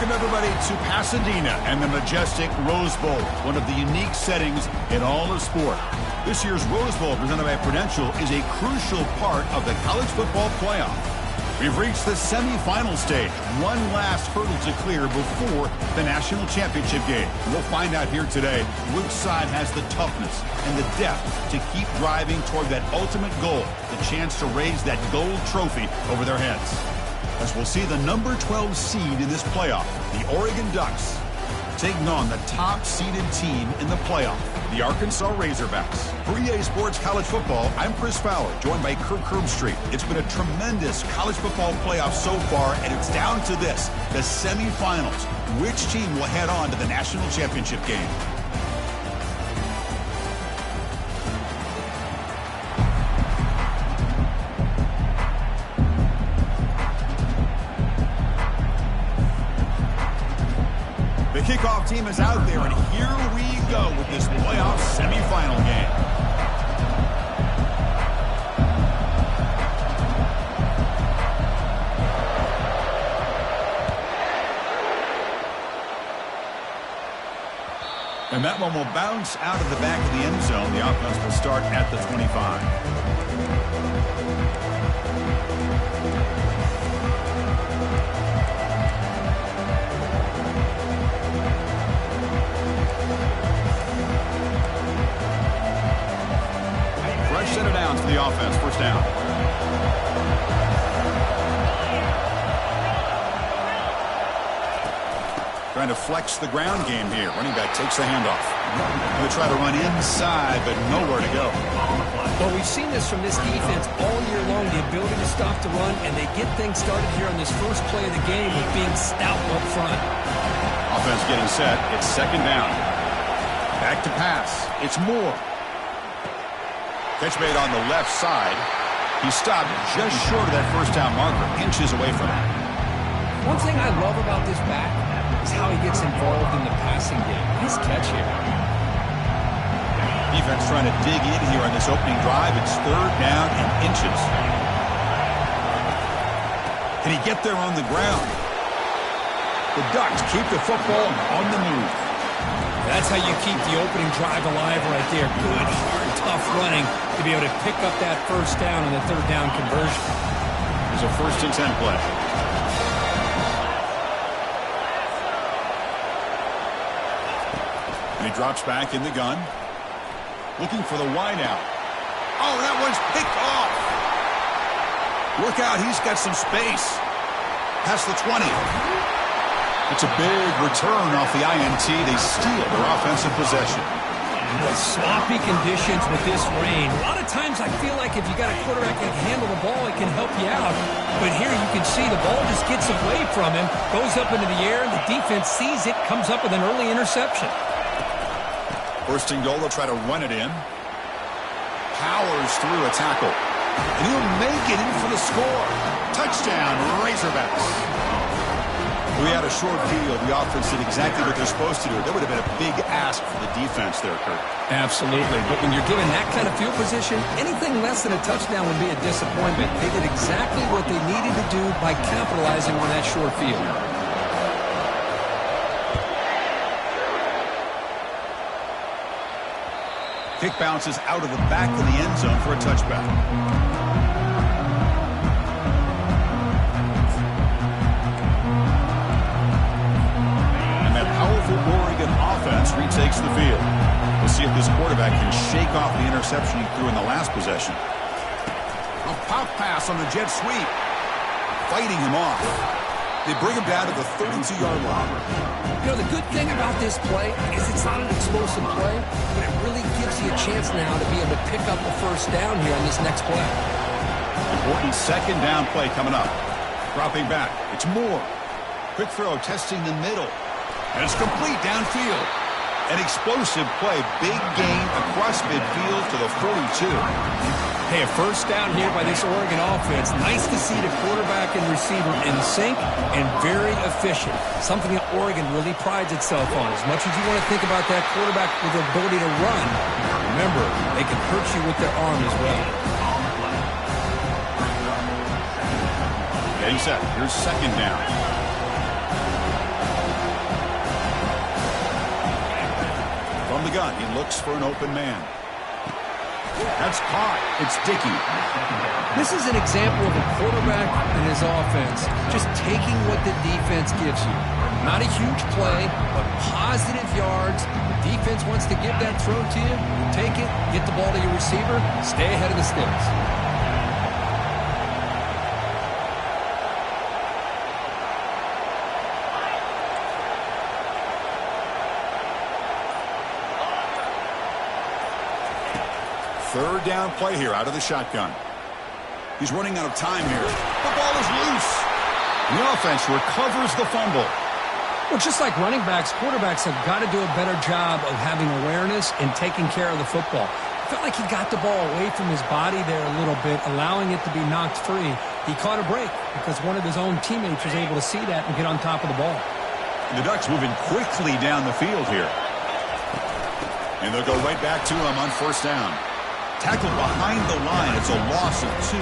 Welcome, everybody, to Pasadena and the majestic Rose Bowl, one of the unique settings in all of sport. This year's Rose Bowl, presented by Prudential, is a crucial part of the college football playoff. We've reached the semifinal stage, one last hurdle to clear before the national championship game. We'll find out here today which side has the toughness and the depth to keep driving toward that ultimate goal, the chance to raise that gold trophy over their heads. As we'll see the number 12 seed in this playoff, the Oregon Ducks, taking on the top-seeded team in the playoff, the Arkansas Razorbacks. For EA Sports College Football, I'm Chris Fowler, joined by Kirk Herbstreit. It's been a tremendous college football playoff so far, and it's down to this, the semifinals. Which team will head on to the national championship game? The kickoff team is out there, and here we go with this playoff semifinal game. And that one will bounce out of the back of the end zone. The offense will start at the 25. Set it down to the offense. First down. Trying to flex the ground game here. Running back takes the handoff. Going to try to run inside, but nowhere to go. Well, we've seen this from this defense all year long, the ability to stop the run, and they get things started here on this first play of the game with being stout up front. Offense getting set. It's second down. Back to pass. It's Moore. Catch made on the left side. He stopped just short of that first down marker, inches away from it. One thing I love about this back is how he gets involved in the passing game. Nice catch here. Defense trying to dig in here on this opening drive. It's third down and inches. Can he get there on the ground? The Ducks keep the football on the move. That's how you keep the opening drive alive right there. Good, hard, tough running to be able to pick up that first down and the third down conversion. There's a 1st and 10 play. And he drops back in the gun. Looking for the wideout. Oh, that one's picked off. Look out, he's got some space. Past the 20. It's a big return off the INT. They steal their offensive possession. With sloppy conditions with this rain, a lot of times I feel like if you got a quarterback that can handle the ball, it can help you out. But here you can see the ball just gets away from him, goes up into the air, and the defense sees it, comes up with an early interception. 1st and goal, they'll try to run it in. Powers through a tackle. And he'll make it in for the score. Touchdown, Razorbacks. We had a short field. The offense did exactly what they're supposed to do. That would have been a big ask for the defense there, Kurt. Absolutely. But when you're given that kind of field position, anything less than a touchdown would be a disappointment. They did exactly what they needed to do by capitalizing on that short field. Kick bounces out of the back of the end zone for a touchback. Oregon offense retakes the field. We'll see if this quarterback can shake off the interception he threw in the last possession. A pop pass on the jet sweep. Fighting him off. They bring him down to the 32-yard line. You know, the good thing about this play is it's not an explosive play, but it really gives you a chance now to be able to pick up the first down here on this next play. Important second down play coming up. Dropping back. It's Moore. Quick throw testing the middle. And it's complete downfield. An explosive play. Big gain across midfield to the 42. Hey, a first down here by this Oregon offense. Nice to see the quarterback and receiver in sync and very efficient. Something that Oregon really prides itself on. As much as you want to think about that quarterback with the ability to run, remember, they can hurt you with their arm as well. Getting set. Here's second down. gun. He looks for an open man. That's caught. It's Dickey. This is an example of a quarterback and his offense just taking what the defense gives you. Not a huge play, but positive yards. The defense wants to give that throw to you. You take it, get the ball to your receiver, stay ahead of the sticks. Third down play here out of the shotgun. He's running out of time here. The ball is loose. The offense recovers the fumble. Well, just like running backs, quarterbacks have got to do a better job of having awareness and taking care of the football. I felt like he got the ball away from his body there a little bit, allowing it to be knocked free. He caught a break because one of his own teammates was able to see that and get on top of the ball. The Ducks moving quickly down the field here. And they'll go right back to him on first down. Tackled behind the line. It's a loss of 2.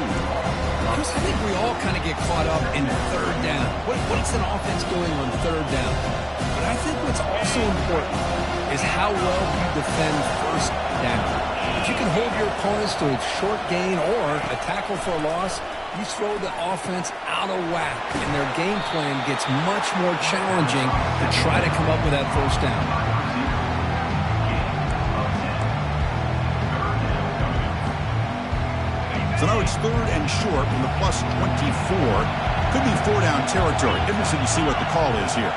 Chris, I think we all kind of get caught up in third down. What's an offense doing on third down? But I think what's also important is how well you defend first down. If you can hold your opponents to a short gain or a tackle for a loss, you throw the offense out of whack, and their game plan gets much more challenging to try to come up with that first down. So now it's third and short from the plus 24. Could be 4-down territory. Interesting to see what the call is here.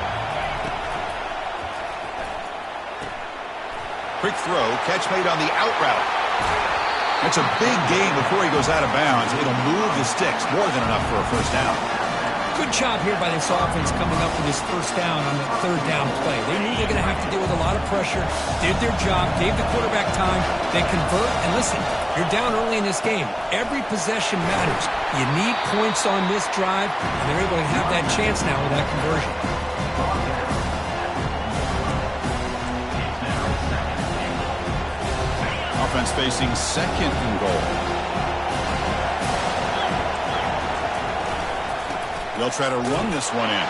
Quick throw. Catch made on the out route. That's a big gain before he goes out of bounds. It'll move the sticks. More than enough for a first down. Good job here by this offense coming up with this first down on the third down play. They knew they're going to have to deal with a lot of pressure, did their job, gave the quarterback time, they convert, and listen, you're down early in this game. Every possession matters. You need points on this drive, and they're able to have that chance now with that conversion. Offense facing second and goal. They'll try to run this one in.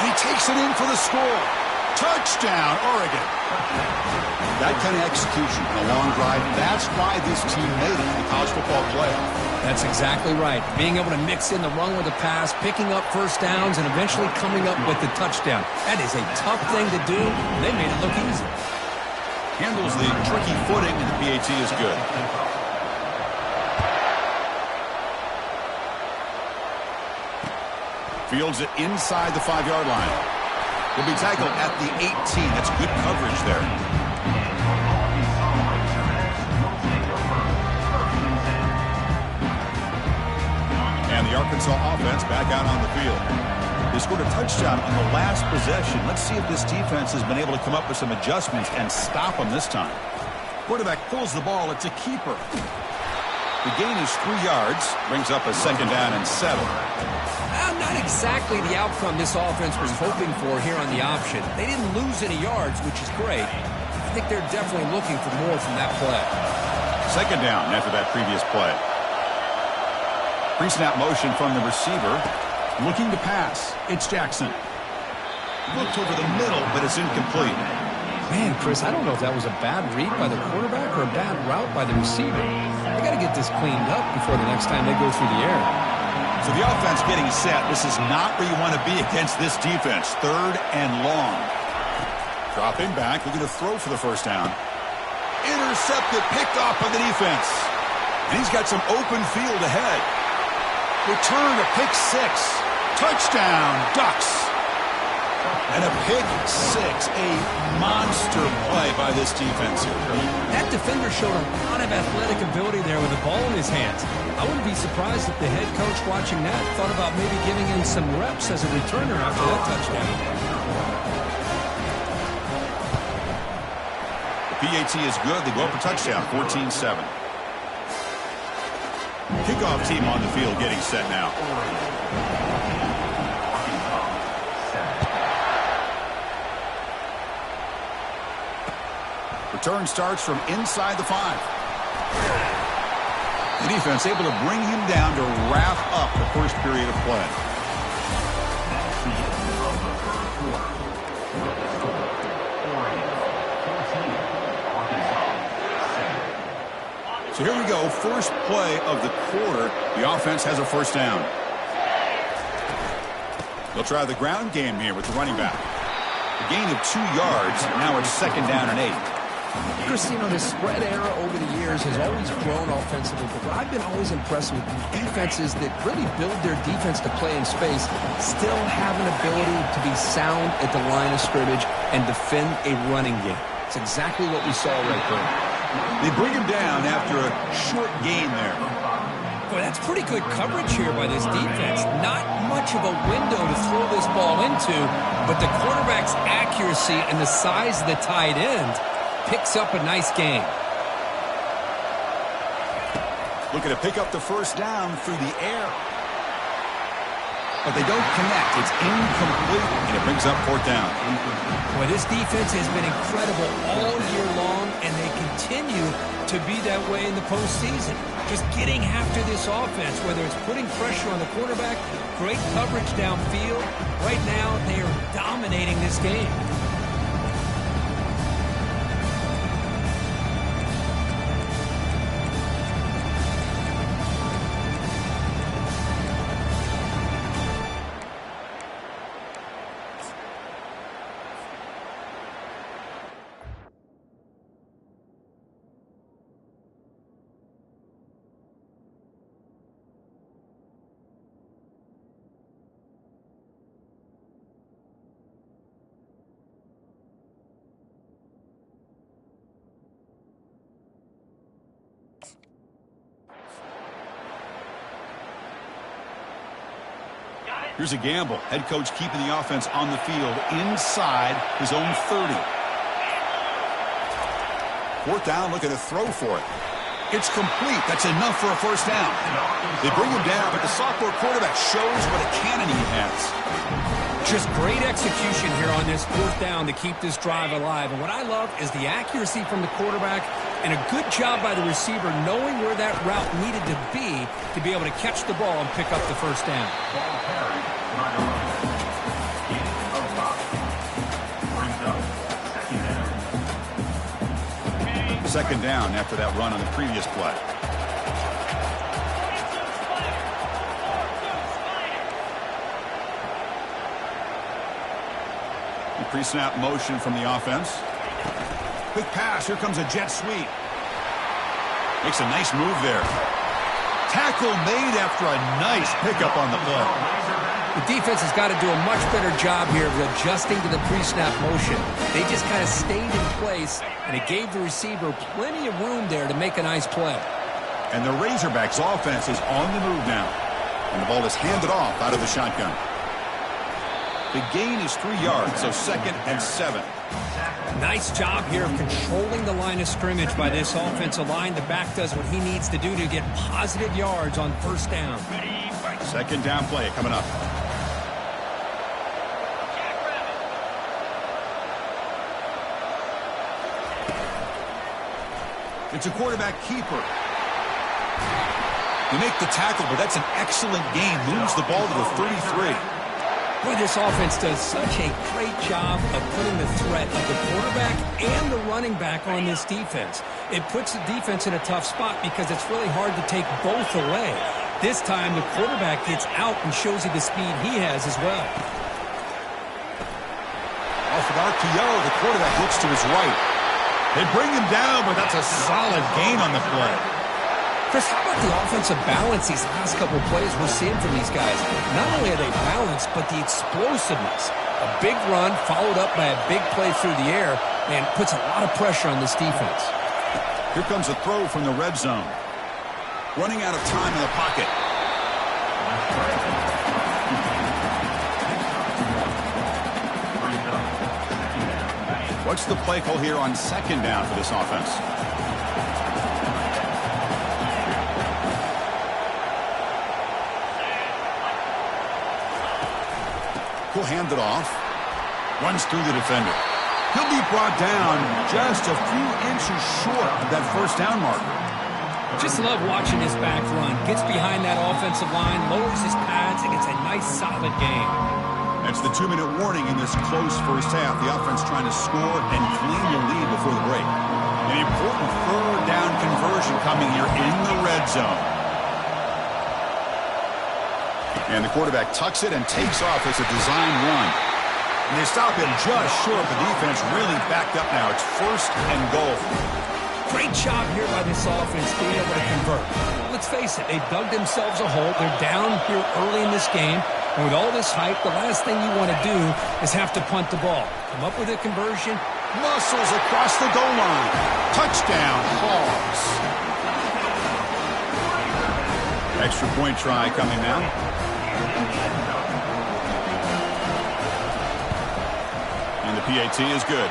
And he takes it in for the score. Touchdown, Oregon. That kind of execution in a long drive, that's why this team made it in the college football playoff. That's exactly right. Being able to mix in the run with the pass, picking up first downs, and eventually coming up with the touchdown. That is a tough thing to do. They made it look easy. Handles the tricky footing, and the PAT is good. Fields it inside the 5-yard line. Will be tackled at the 18. That's good coverage there. And the Arkansas offense back out on the field. They scored a touchdown on the last possession. Let's see if this defense has been able to come up with some adjustments and stop them this time. Quarterback pulls the ball. It's a keeper. The gain is 3 yards. Brings up a second down and 7. Not exactly the outcome this offense was hoping for here on the option. They didn't lose any yards, which is great. I think they're definitely looking for more from that play. Second down after that previous play. Pre-snap motion from the receiver. Looking to pass. It's Jackson. Looked over the middle, but it's incomplete. Man, Chris, I don't know if that was a bad read by the quarterback or a bad route by the receiver. They got to get this cleaned up before the next time they go through the air. So the offense getting set. This is not where you want to be against this defense. Third and long. Dropping back, looking to throw for the first down. Intercepted, picked off by the defense. And he's got some open field ahead. Return to pick 6. Touchdown, Ducks. And a pick 6. A monster play by this defense here. That defender showed a lot of athletic ability there with the ball in his hands. I wouldn't be surprised if the head coach watching that thought about maybe giving him some reps as a returner after that touchdown. The PAT is good. They go up for touchdown, 14-7. Kickoff team on the field getting set now. Return starts from inside the 5. The defense able to bring him down to wrap up the first period of play. So here we go, first play of the quarter. The offense has a first down. They'll try the ground game here with the running back. A gain of 2 yards. Now it's second down and 8. Chris, you know, the spread era over the years has always grown offensively, but what I've been always impressed with defenses that really build their defense to play in space still have an ability to be sound at the line of scrimmage and defend a running game. It's exactly what we saw right there. They bring him down after a short gain there. Boy, that's pretty good coverage here by this defense. Not much of a window to throw this ball into, but the quarterback's accuracy and the size of the tight end picks up a nice gain. Looking to pick up the first down through the air. But they don't connect. It's incomplete, and it brings up fourth down. Boy, this defense has been incredible all year long, and they continue to be that way in the postseason. Just getting after this offense, whether it's putting pressure on the quarterback, great coverage downfield. Right now, they are dominating this game. Here's a gamble. Head coach keeping the offense on the field inside his own 30. Fourth down, looking to throw for it. It's complete. That's enough for a first down. They bring him down, but the sophomore quarterback shows what a cannon he has. Just great execution here on this fourth down to keep this drive alive. And what I love is the accuracy from the quarterback and a good job by the receiver knowing where that route needed to be able to catch the ball and pick up the first down. Second down after that run on the previous play. Pre-snap motion from the offense. Quick pass. Here comes a jet sweep. Makes a nice move there. Tackle made after a nice pickup on the play. The defense has got to do a much better job here of adjusting to the pre-snap motion. They just kind of stayed in place, and it gave the receiver plenty of room there to make a nice play. And the Razorbacks offense is on the move now. And the ball is handed off out of the shotgun. The gain is 3 yards, so second and 7. Nice job here of controlling the line of scrimmage by this offensive line. The back does what he needs to do to get positive yards on first down. Second down play coming up. It's a quarterback keeper. They make the tackle, but that's an excellent gain. Moves the ball to the 33. Boy, this offense does such a great job of putting the threat of the quarterback and the running back on this defense. It puts the defense in a tough spot because it's really hard to take both away. This time, the quarterback gets out and shows you the speed he has as well. Off an RPO, the quarterback looks to his right. They bring him down, but that's a solid gain on the play. Chris, how about the offensive balance these last couple of plays we're seeing from these guys? Not only are they balanced, but the explosiveness. A big run followed up by a big play through the air and puts a lot of pressure on this defense. Here comes a throw from the red zone. Running out of time in the pocket. What's the play call here on second down for this offense? He'll hand it off. Runs through the defender. He'll be brought down just a few inches short of that first down marker. Just love watching his back run. Gets behind that offensive line, lowers his pads, and gets a nice solid gain. That's the 2-minute warning in this close first half. The offense trying to score and claim the lead before the break. An important third down conversion coming here in the red zone. And the quarterback tucks it and takes off as a design run. And they stop him just short. The defense really backed up now. It's 1st and goal. Great job here by this offense being able to convert. Let's face it, they dug themselves a hole. They're down here early in this game. And with all this hype, the last thing you want to do is have to punt the ball. Come up with a conversion. Muscles across the goal line. Touchdown, Hogs. Extra point try coming now. And the PAT is good.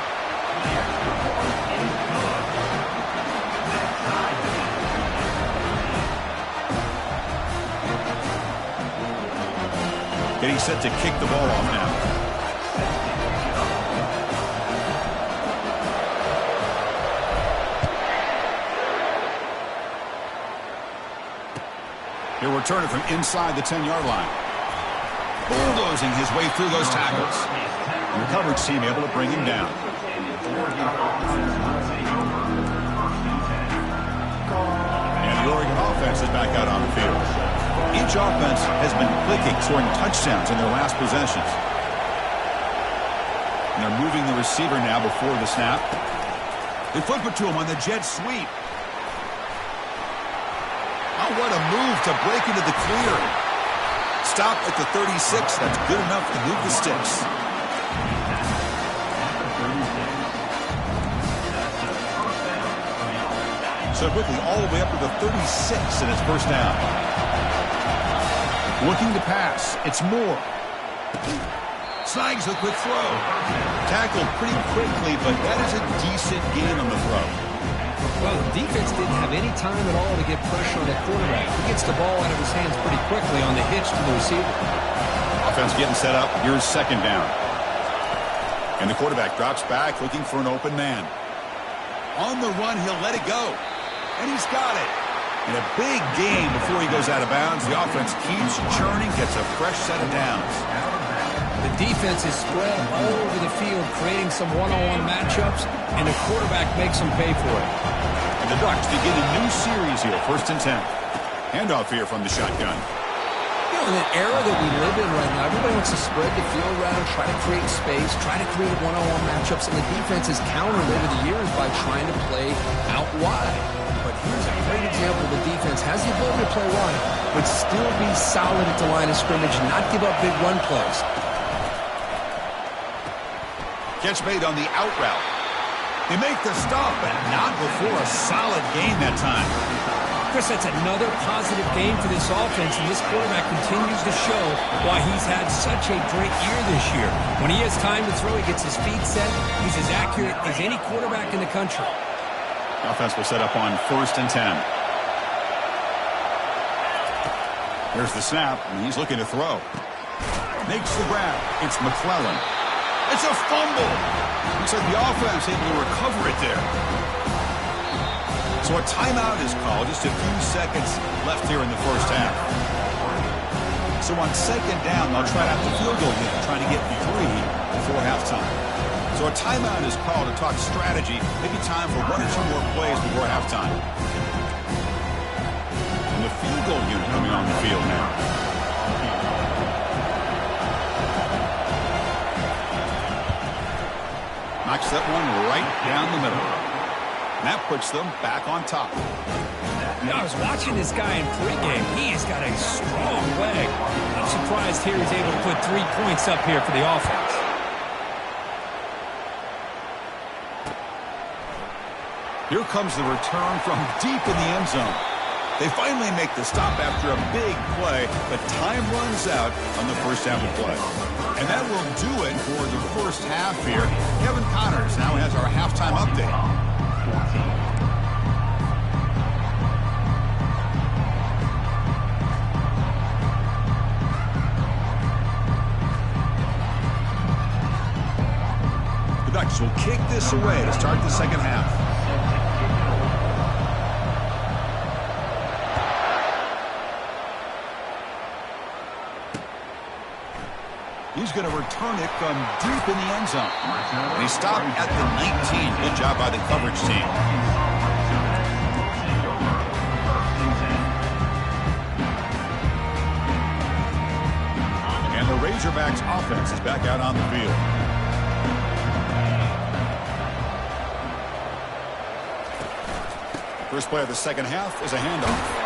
Getting set to kick the ball off now. He'll return it from inside the 10-yard line. Bulldozing his way through those tackles. And the coverage team able to bring him down. And the Oregon offense is back out on the field. Each offense has been clicking, scoring touchdowns in their last possessions. And they're moving the receiver now before the snap. They flip it to him on the jet sweep. Oh, what a move to break into the clear. Stop at the 36. That's good enough to move the sticks. So quickly all the way up to the 36, and it's 1st down. Looking to pass. It's Moore. Snags a quick throw. Tackled pretty quickly, but that is a decent gain on the throw. Well, the defense didn't have any time at all to get pressure on the quarterback. He gets the ball out of his hands pretty quickly on the hitch to the receiver. Offense getting set up. Here's 2nd down. And the quarterback drops back looking for an open man. On the run, he'll let it go. And he's got it. And a big gain before he goes out of bounds. The offense keeps churning, gets a fresh set of downs. The defense is spread all over the field, creating some one-on-one matchups, and the quarterback makes them pay for it. And the Ducks begin a new series here, 1st and 10. Handoff here from the shotgun. You know, in an era that we live in right now, everybody wants to spread the field around, try to create space, try to create one-on-one matchups, and the defense has countered over the years by trying to play out wide. But here's a great example. The defense has the ability to play wide, but still be solid at the line of scrimmage, not give up big run plays. Catch made on the out route. They make the stop, but not before a solid gain that time. Chris, that's another positive game for this offense, and this quarterback continues to show why he's had such a great year this year. When he has time to throw, he gets his feet set. He's as accurate as any quarterback in the country. The offense will set up on 1st and 10. There's the snap, and he's looking to throw. Makes the grab. It's McClellan. It's a fumble. Looks like the offense able to recover it there. So a timeout is called. Just a few seconds left here in the 1st half. So on 2nd down, they'll try out the field goal unit, trying to get 3 before halftime. So a timeout is called to talk strategy. Maybe time for 1 or 2 more plays before halftime. And the field goal unit coming on the field now. Knocks that one right down the middle. And that puts them back on top. You know, I was watching this guy in pregame. He has got a strong leg. I'm surprised here he's able to put 3 points up here for the offense. Here comes the return from deep in the end zone. They finally make the stop after a big play, but time runs out on the 1st half of play. And that will do it for the 1st half here. Kevin Connors now has our halftime update. The Ducks will kick this away to start the 2nd half. He's going to return it from deep in the end zone. And he stopped at the 19. Good job by the coverage team. And the Razorbacks offense is back out on the field. First play of the second half is a handoff.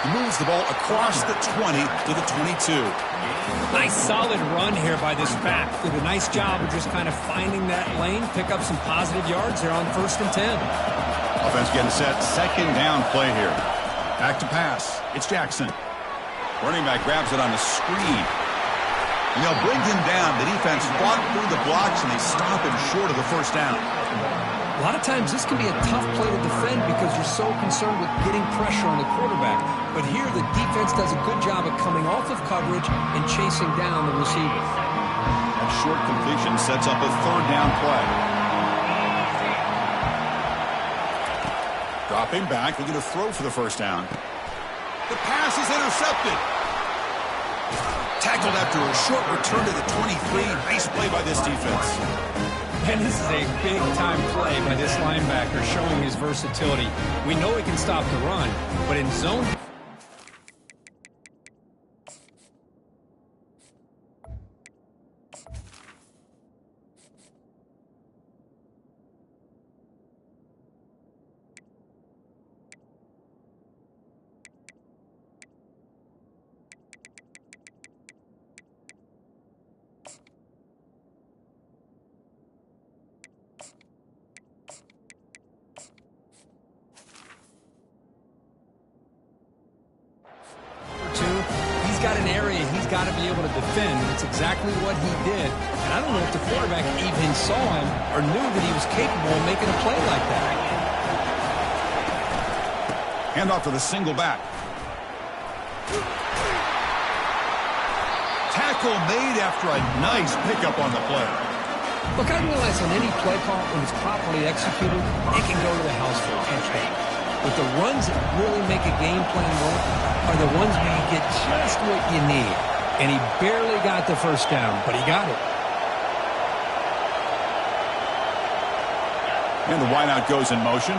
He moves the ball across the 20 to the 22. Nice solid run here by this back. Did a nice job of just kind of finding that lane, pick up some positive yards there on 1st and 10. Offense getting set. Second down play here. Back to pass. It's Jackson. Running back grabs it on the screen. And they'll bring him down. The defense fought through the blocks, and they stop him short of the first down. A lot of times this can be a tough play to defend because you're so concerned with getting pressure on the quarterback. But here the defense does a good job of coming off of coverage and chasing down the receiver. That short completion sets up a third down play. Dropping back, looking to throw for the first down. The pass is intercepted. Tackled after a short return to the 23. Nice play by this defense. And this is a big-time play by this linebacker showing his versatility. We know he can stop the run, but in zone... got an area he's got to be able to defend. It's exactly what he did. And I don't know if the quarterback even saw him or knew that he was capable of making a play like that. Handoff to the single back. Tackle made after a nice pickup on the play. Look, I realize on any play call, when it's properly executed, it can go to the house for a touchdown. But the runs that really make a game plan work are the ones where you get just what you need. And he barely got the first down, but he got it. And the wideout goes in motion.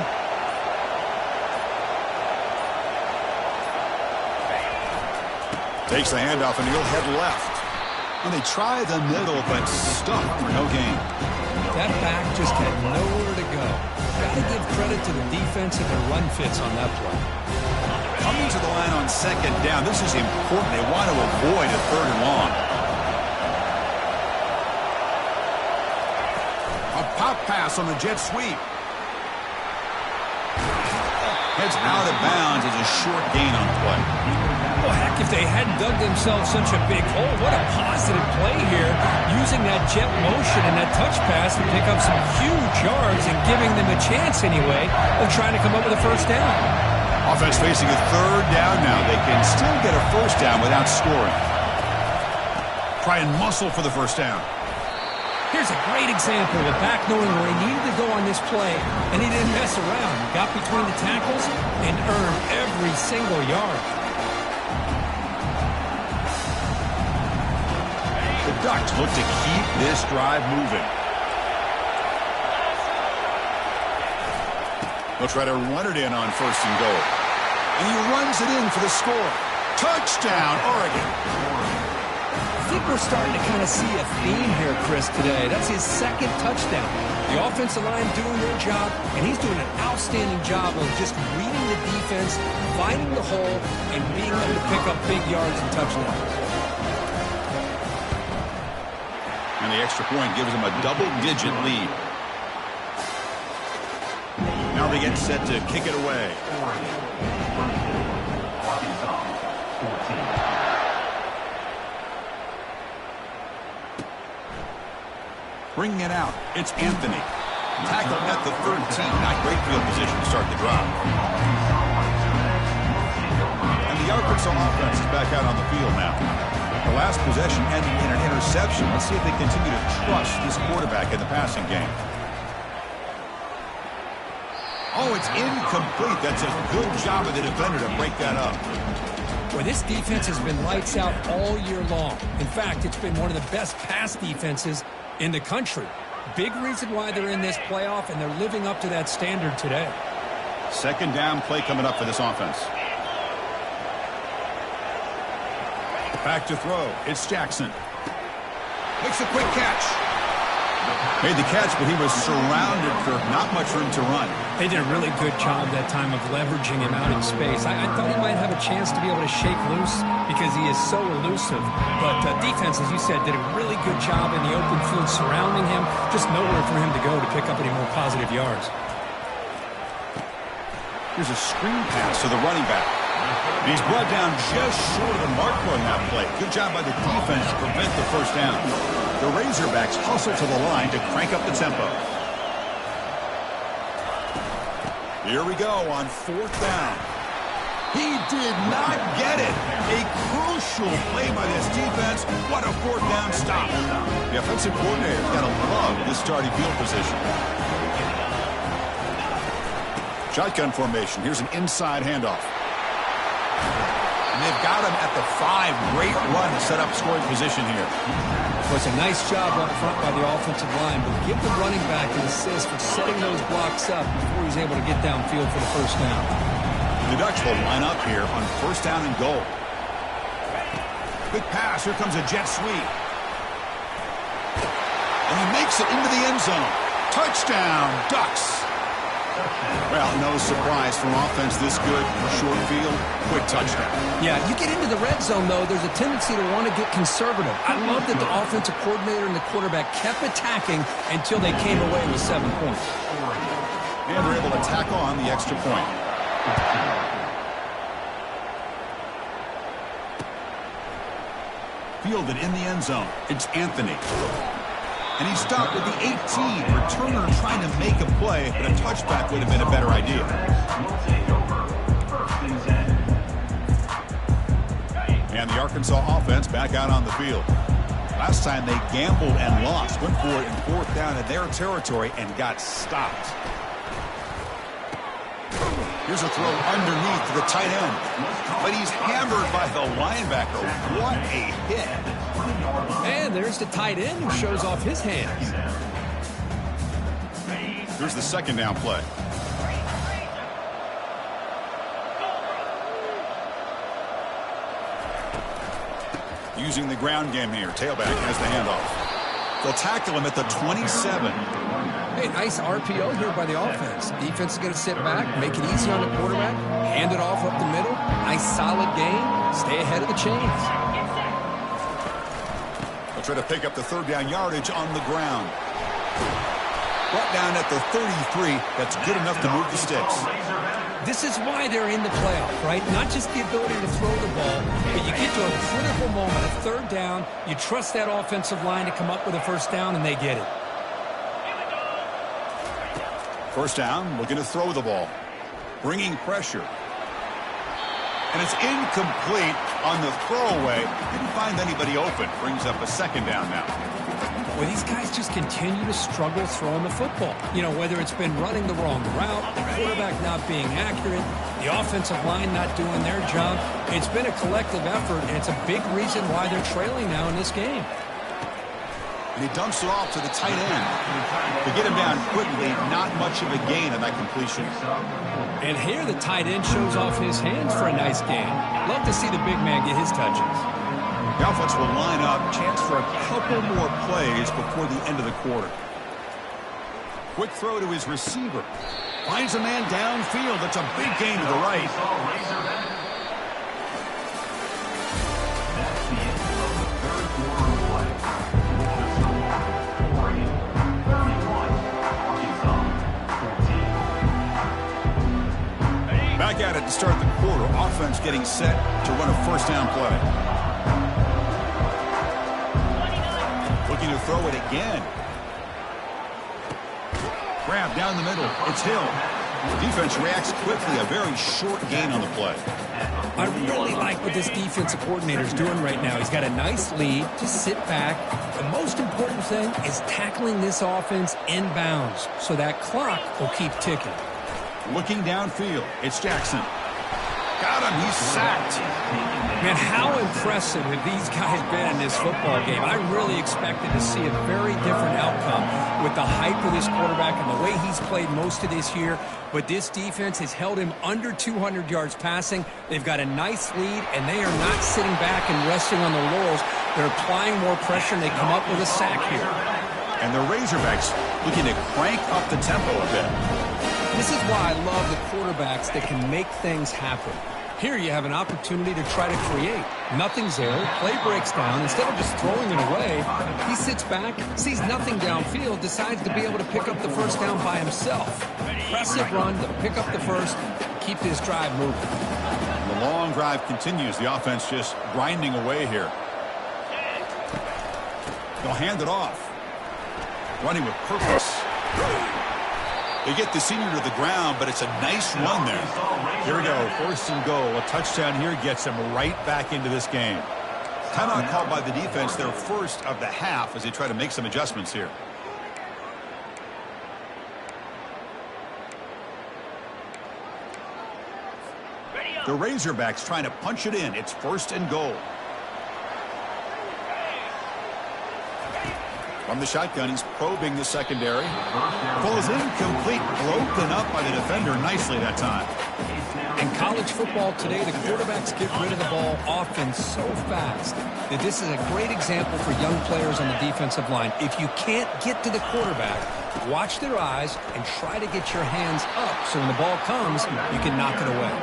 Takes the handoff and he'll head left. And they try the middle, but stuck for no gain. That back just had nowhere to go. Got to give credit to the defense and their run fits on that play. Coming to the line on second down. This is important. They want to avoid a third and long. A pop pass on the jet sweep. Heads out of bounds as a short gain on the play. Well, heck, if they hadn't dug themselves such a big hole, what a positive play here, using that jet motion and that touch pass to pick up some huge yards and giving them a chance anyway of trying to come up with a first down. Offense facing a third down now. They can still get a first down without scoring. Try and muscle for the first down. Here's a great example of back knowing where he needed to go on this play, and he didn't mess around. He got between the tackles and earned every single yard. The Ducks look to keep this drive moving. They'll try to run it in on first and goal. And he runs it in for the score. Touchdown, Oregon. I think we're starting to kind of see a theme here, Chris, today. That's his second touchdown. The offensive line doing their job, and he's doing an outstanding job of just reading the defense, finding the hole, and being able to pick up big yards and touchdowns. And the extra point gives them a double-digit lead. Now they get set to kick it away. Bringing it out, it's Anthony. Tackled at the 13. Not great field position to start the drive. And the Arkansas offense is back out on the field now. The last possession ended in an interception. Let's see if they continue to trust this quarterback in the passing game. Oh, it's incomplete. That's a good job of the defender to break that up. Well, this defense has been lights out all year long. In fact, it's been one of the best pass defenses in the country. Big reason why they're in this playoff, and they're living up to that standard today. Second down play coming up for this offense. Back to throw. It's Jackson. Makes a quick catch. Made the catch, but he was surrounded for not much room to run. They did a really good job that time of leveraging him out in space. I thought he might have a chance to be able to shake loose because he is so elusive. But defense, as you said, did a really good job in the open field surrounding him. Just nowhere for him to go to pick up any more positive yards. Here's a screen pass to the running back. And he's brought down just short of the marker on that play. Good job by the defense to prevent the first down. The Razorbacks hustle to the line to crank up the tempo. Here we go on fourth down. He did not get it. A crucial play by this defense. What a fourth down stop. The offensive coordinator's got to love this starting field position. Shotgun formation. Here's an inside handoff. And they've got him at the 5. Great run to set up scoring position here. Well, it's a nice job up front by the offensive line, but give the running back an assist for setting those blocks up before he's able to get downfield for the first down. The Ducks will line up here on first down and goal. Quick pass. Here comes a jet sweep. And he makes it into the end zone. Touchdown, Ducks. Well, no surprise from offense this good. Short field, quick touchdown. Yeah, you get into the red zone, though, there's a tendency to want to get conservative. I love that the offensive coordinator and the quarterback kept attacking until they came away with 7 points. And they're able to tack on the extra point. Fielded in the end zone. It's Anthony. And he stopped at the 18. Returner trying to make a play, but a touchback would have been a better idea. And the Arkansas offense back out on the field. Last time they gambled and lost. Went for it in fourth down in their territory and got stopped. Here's a throw underneath to the tight end. But he's hammered by the linebacker. What a hit. And there's the tight end who shows off his hands. Here's the second down play. Using the ground game here. Tailback has the handoff. They'll tackle him at the 27. Hey, nice RPO here by the offense. Defense is going to sit back, make it easy on the quarterback, hand it off up the middle. Nice solid gain. Stay ahead of the chains. They'll try to pick up the third down yardage on the ground. Brought down at the 33. That's good enough to move the sticks. This is why they're in the playoff, right? Not just the ability to throw the ball, but you get to a critical moment, a third down. You trust that offensive line to come up with a first down, and they get it. First down, looking to throw the ball. Bringing pressure. And it's incomplete on the throwaway. Didn't find anybody open. Brings up a second down now. Well, these guys just continue to struggle throwing the football. You know, whether it's been running the wrong route, the quarterback not being accurate, the offensive line not doing their job. It's been a collective effort, and it's a big reason why they're trailing now in this game. And he dumps it off to the tight end. To get him down quickly, not much of a gain on that completion. And here the tight end shows off his hands for a nice gain. Love to see the big man get his touches. The offense will line up. Chance for a couple more plays before the end of the quarter. Quick throw to his receiver. Finds a man downfield. That's a big gain to the right. Back at it to start the quarter. Offense getting set to run a first down play. Looking to throw it again. Grab down the middle. It's Hill. Defense reacts quickly. A very short gain on the play. I really like what this defensive coordinator's doing right now. He's got a nice lead. Just sit back. The most important thing is tackling this offense inbounds so that clock will keep ticking. Looking downfield. It's Jackson. Got him. He's sacked. Man, how impressive have these guys been in this football game? I really expected to see a very different outcome with the hype of this quarterback and the way he's played most of this year. But this defense has held him under 200 yards passing. They've got a nice lead, and they are not sitting back and resting on their laurels. They're applying more pressure, and they come up with a sack here. And the Razorbacks looking to crank up the tempo a bit. This is why I love the quarterbacks that can make things happen. Here you have an opportunity to try to create. Nothing's there. Play breaks down. Instead of just throwing it away, he sits back, sees nothing downfield, decides to be able to pick up the first down by himself. Impressive run to pick up the first, keep this drive moving. The long drive continues. The offense just grinding away here. They'll hand it off. Running with purpose. They get the senior to the ground, but it's a nice run there. Here we go, 1st and goal. A touchdown here gets them right back into this game. Timeout called by the defense, their first of the half, as they try to make some adjustments here. The Razorbacks trying to punch it in. It's 1st and goal. From the shotgun, he's probing the secondary. Falls incomplete, broken up by the defender nicely that time. In college football today, the quarterbacks get rid of the ball often so fast that this is a great example for young players on the defensive line. If you can't get to the quarterback, watch their eyes and try to get your hands up so when the ball comes, you can knock it away.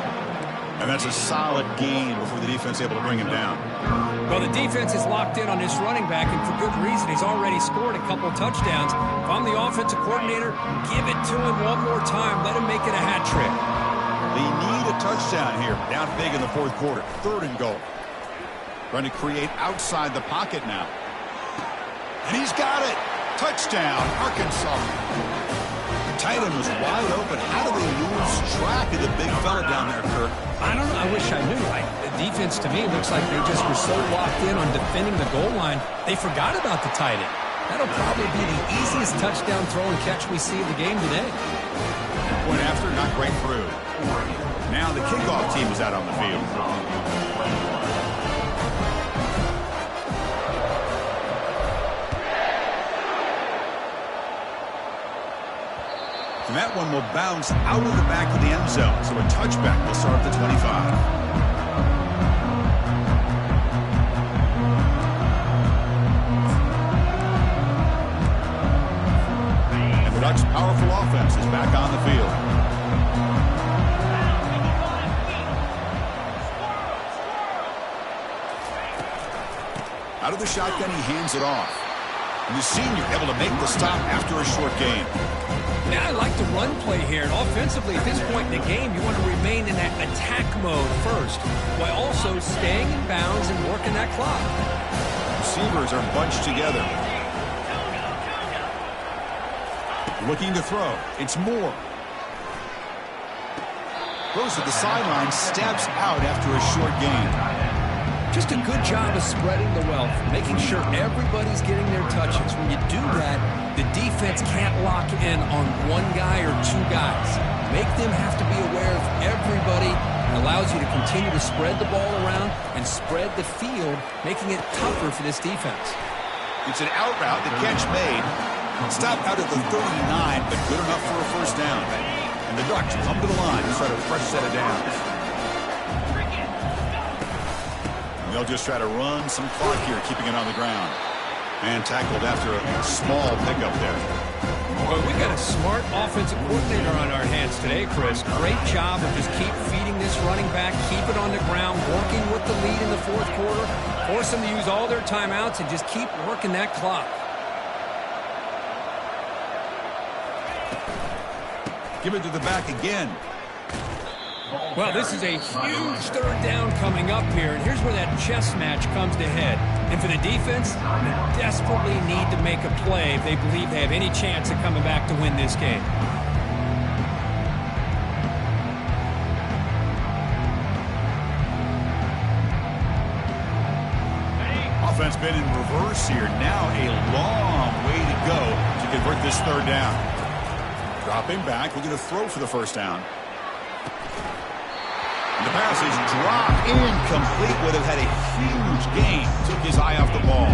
And that's a solid gain before the defense is able to bring him down. Well, the defense is locked in on this running back, and for good reason. He's already scored a couple touchdowns. If I'm the offensive coordinator, give it to him one more time. Let him make it a hat trick. They need a touchdown here. Down big in the 4th quarter. 3rd and goal. Trying to create outside the pocket now. And he's got it. Touchdown, Arkansas. Tight end was wide open. How do they lose track of the big fella down there, Kirk? I don't know. I wish I knew. The defense, to me, looks like they just were so locked in on defending the goal line, they forgot about the tight end. That'll probably be the easiest touchdown throw and catch we see of the game today. Point after, not great through. Now the kickoff team is out on the field. And that one will bounce out of the back of the end zone. So a touchback will start at the 25. And the Ducks' powerful offense is back on the field. Out of the shotgun, he hands it off. And the senior able to make the stop after a short gain. Now, I like the run play here. And offensively, at this point in the game, you want to remain in that attack mode first, while also staying in bounds and working that clock. Receivers are bunched together. Looking to throw. It's Moore. Goes to the sideline, steps out after a short gain. Just a good job of spreading the wealth, making sure everybody's getting their touches. When you do that, the defense can't lock in on one guy or two guys. Make them have to be aware of everybody. It allows you to continue to spread the ball around and spread the field, making it tougher for this defense. It's an out route, the catch made. Stop out at the 39, but good enough for a first down. And the Ducks come to the line to start a fresh set of downs. They'll just try to run some clock here, keeping it on the ground. And tackled after a small pickup there. Well, we got a smart offensive coordinator on our hands today, Chris. Great job of just keep feeding this running back, keep it on the ground, working with the lead in the 4th quarter, force them to use all their timeouts, and just keep working that clock. Give it to the back again. Well, this is a huge 3rd down coming up here, and here's where that chess match comes to head. And for the defense, they desperately need to make a play if they believe they have any chance of coming back to win this game. Offense been in reverse here. Now a long way to go to convert this 3rd down. Dropping back, looking to throw for the first down. The pass is dropped, incomplete. Would have had a huge gain. Took his eye off the ball.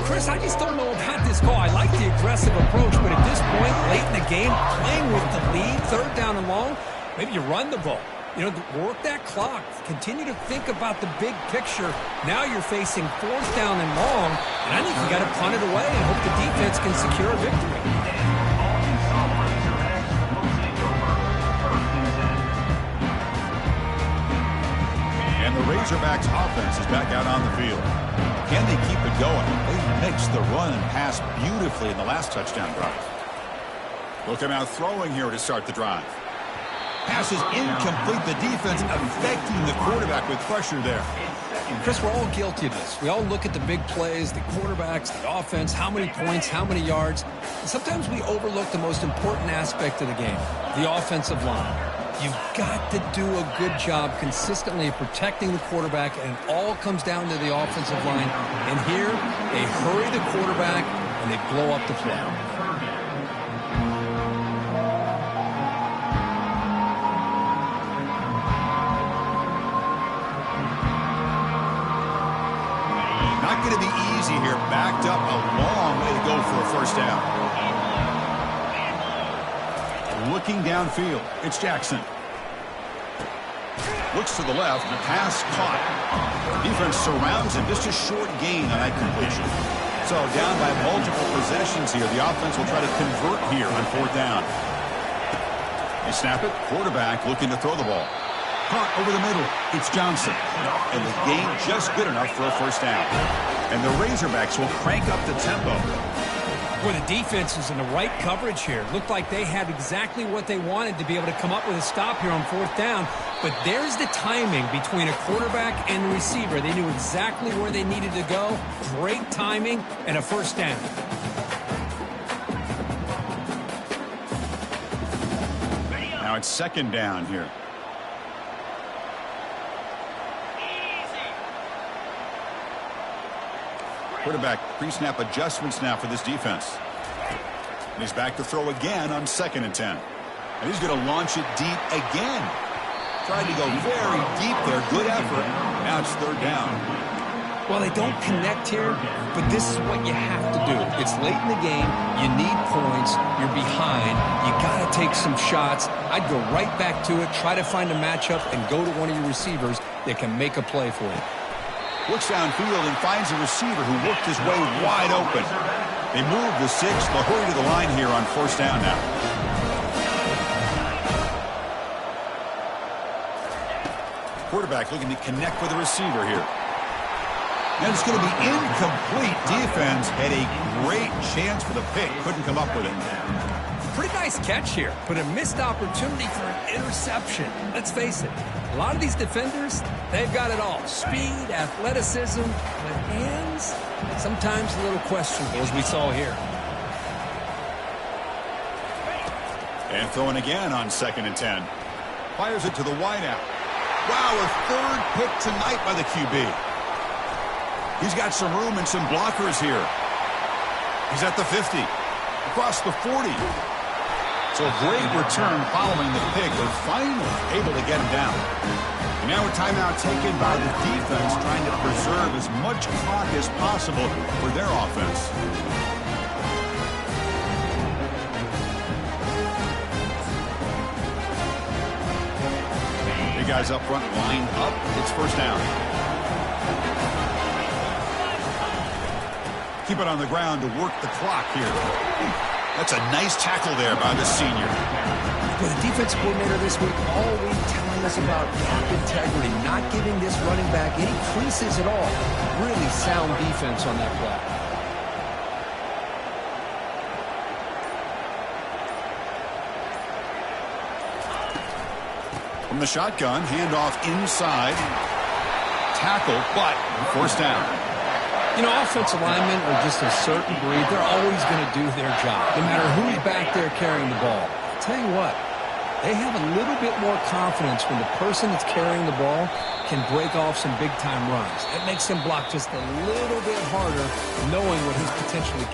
Chris, I just don't know about this call. I like the aggressive approach, but at this point, late in the game, playing with the lead, third down and long, maybe you run the ball. You know, work that clock. Continue to think about the big picture. Now you're facing fourth down and long, and I think you got to punt it away and hope the defense can secure a victory. And the Razorbacks offense is back out on the field. Can they keep it going? They mixed the run and pass beautifully in the last touchdown drive. Look at him out throwing here to start the drive. Pass is incomplete. The defense affecting the quarterback with pressure there. Chris, we're all guilty of this. We all look at the big plays, the quarterbacks, the offense, how many points, how many yards. And sometimes we overlook the most important aspect of the game, the offensive line. You've got to do a good job consistently protecting the quarterback, and it all comes down to the offensive line. And here, they hurry the quarterback, and they blow up the play. Not going to be easy here. Backed up a long way to go for a first down. Looking downfield, it's Jackson. Looks to the left, the pass caught. Defense surrounds him, just a short gain on that completion. So down by multiple possessions here, the offense will try to convert here on fourth down. They snap it, quarterback looking to throw the ball. Caught over the middle, it's Johnson. And the gain just good enough for a first down. And the Razorbacks will crank up the tempo. Boy, the defense is in the right coverage here. Looked like they had exactly what they wanted to be able to come up with a stop here on fourth down. But there's the timing between a quarterback and the receiver. They knew exactly where they needed to go. Great timing and a first down. Now it's second down here. Quarterback pre-snap adjustments now for this defense. And he's back to throw again on 2nd and 10. And he's going to launch it deep again. Tried to go very deep there. Good effort. Now it's third down. Well, they don't connect here, but this is what you have to do. It's late in the game. You need points. You're behind. You got to take some shots. I'd go right back to it, try to find a matchup, and go to one of your receivers that can make a play for you. Looks downfield and finds a receiver who worked his way wide open. They move the 6. They'll hurry to the line here on first down now. Quarterback looking to connect with the receiver here. And it's going to be incomplete. Defense had a great chance for the pick. Couldn't come up with it. Pretty nice catch here, but a missed opportunity for an interception. Let's face it, a lot of these defenders, they've got it all. Speed, athleticism, but hands, sometimes a little questionable, as we saw here. And throwing again on 2nd and 10. Fires it to the wideout. Wow, a third pick tonight by the QB. He's got some room and some blockers here. He's at the 50. Across the 40. So a great return following the pick. They're finally able to get him down. And now a timeout taken by the defense, trying to preserve as much clock as possible for their offense. Big guys up front, line up. It's first down. Keep it on the ground to work the clock here. That's a nice tackle there by the senior. Well, the defense coordinator this week all week telling us about gap integrity, not giving this running back any creases at all. Really sound defense on that play. From the shotgun, handoff inside. Tackle, but first down. You know, offensive linemen are just a certain breed. They're always going to do their job, no matter who's back there carrying the ball. I'll tell you what, they have a little bit more confidence when the person that's carrying the ball can break off some big-time runs. It makes them block just a little bit harder, knowing what he's potentially...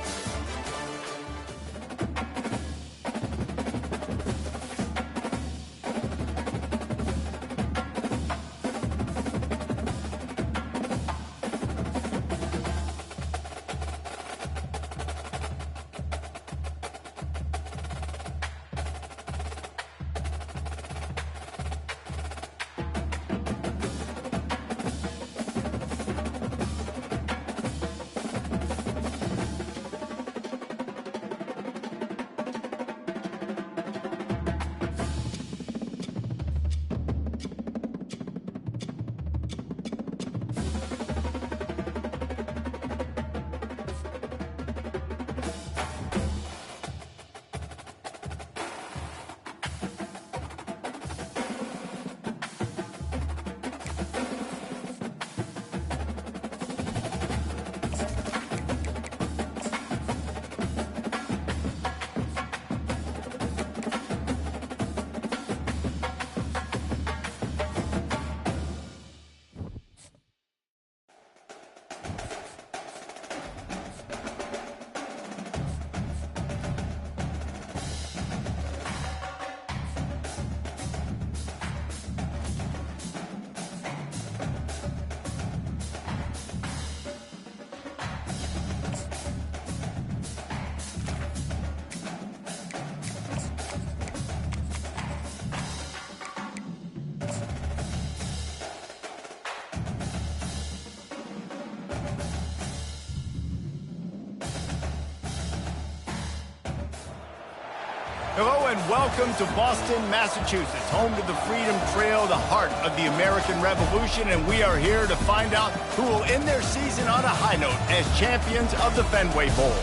Hello and welcome to Boston, Massachusetts, home to the Freedom Trail, the heart of the American Revolution, and we are here to find out who will end their season on a high note as champions of the Fenway Bowl.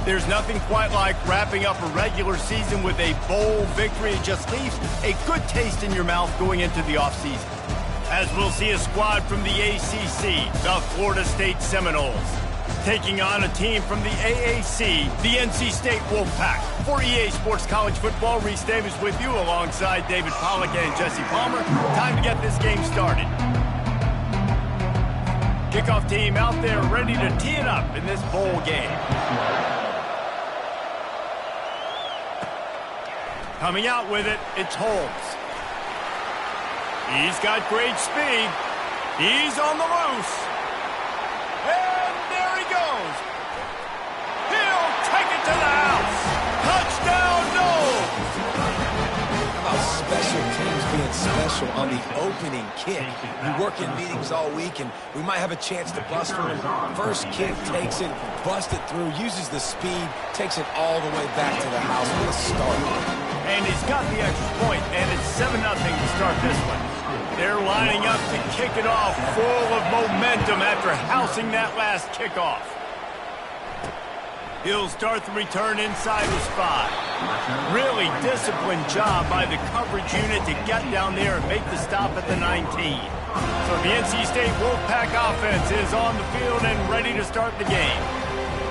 There's nothing quite like wrapping up a regular season with a bowl victory. It just leaves a good taste in your mouth going into the offseason. As we'll see a squad from the ACC, the Florida State Seminoles, taking on a team from the AAC, the NC State Wolfpack. For EA Sports College Football, Reese Davis with you alongside David Pollack and Jesse Palmer. Time to get this game started. Kickoff team out there ready to tee it up in this bowl game. Coming out with it, it's Holmes. He's got great speed. He's on the loose. And there he goes. He'll take it to the house. Touchdown, Noles. How about special teams being special on the opening kick? We work in meetings all week, and we might have a chance to bust through. First kick, takes it, busts it through, uses the speed, takes it all the way back to the house with a start. And he's got the extra point, and it's 7-0 to start this one. They're lining up to kick it off, full of momentum after housing that last kickoff. He'll start the return inside the spot. Really disciplined job by the coverage unit to get down there and make the stop at the 19. So the NC State Wolfpack offense is on the field and ready to start the game.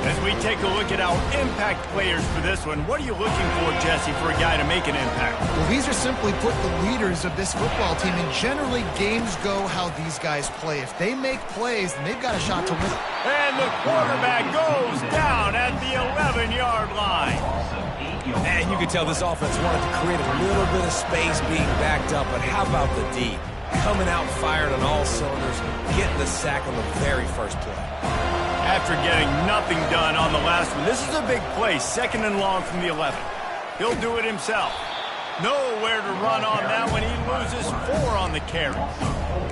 As we take a look at our impact players for this one, what are you looking for, Jesse, for a guy to make an impact? Well, these are simply put the leaders of this football team, and generally games go how these guys play. If they make plays, then they've got a shot to win. And the quarterback goes down at the 11-yard line. And you can tell this offense wanted to create a little bit of space being backed up, but how about the D? Coming out fired on all cylinders, getting the sack on the very first play. After getting nothing done on the last one, this is a big play, 2nd and long from the 11. He'll do it himself. Nowhere to run on that one. He loses 4 on the carry.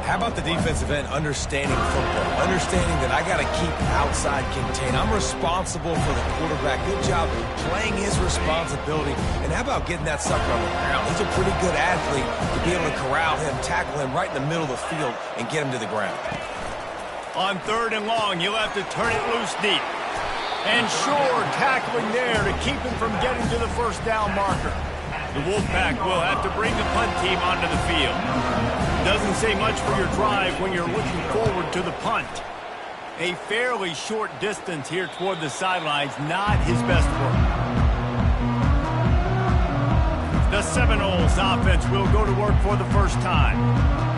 How about the defensive end understanding football, understanding that I got to keep outside contain. I'm responsible for the quarterback. Good job playing his responsibility. And how about getting that sucker on the ground? He's a pretty good athlete to be able to corral him, tackle him right in the middle of the field, and get him to the ground. On 3rd and long, he'll have to turn it loose deep. And sure, tackling there to keep him from getting to the first down marker. The Wolfpack will have to bring the punt team onto the field. Doesn't say much for your drive when you're looking forward to the punt. A fairly short distance here toward the sidelines, not his best work. The Seminoles offense will go to work for the first time.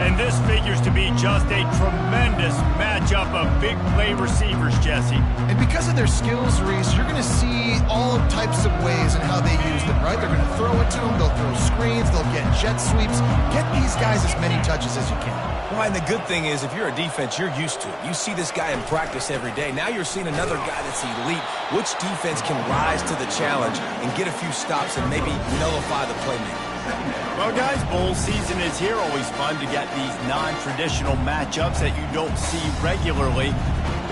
And this figures to be just a tremendous matchup of big play receivers, Jesse. And because of their skills, Reese, you're going to see all types of ways in how they use them, right? They're going to throw it to them, they'll throw screens, they'll get jet sweeps. Get these guys as many touches as you can. Well, and the good thing is, if you're a defense, you're used to it. You see this guy in practice every day. Now you're seeing another guy that's elite. Which defense can rise to the challenge and get a few stops and maybe nullify the playmaker? Well, guys, bowl season is here. Always fun to get these non-traditional matchups that you don't see regularly.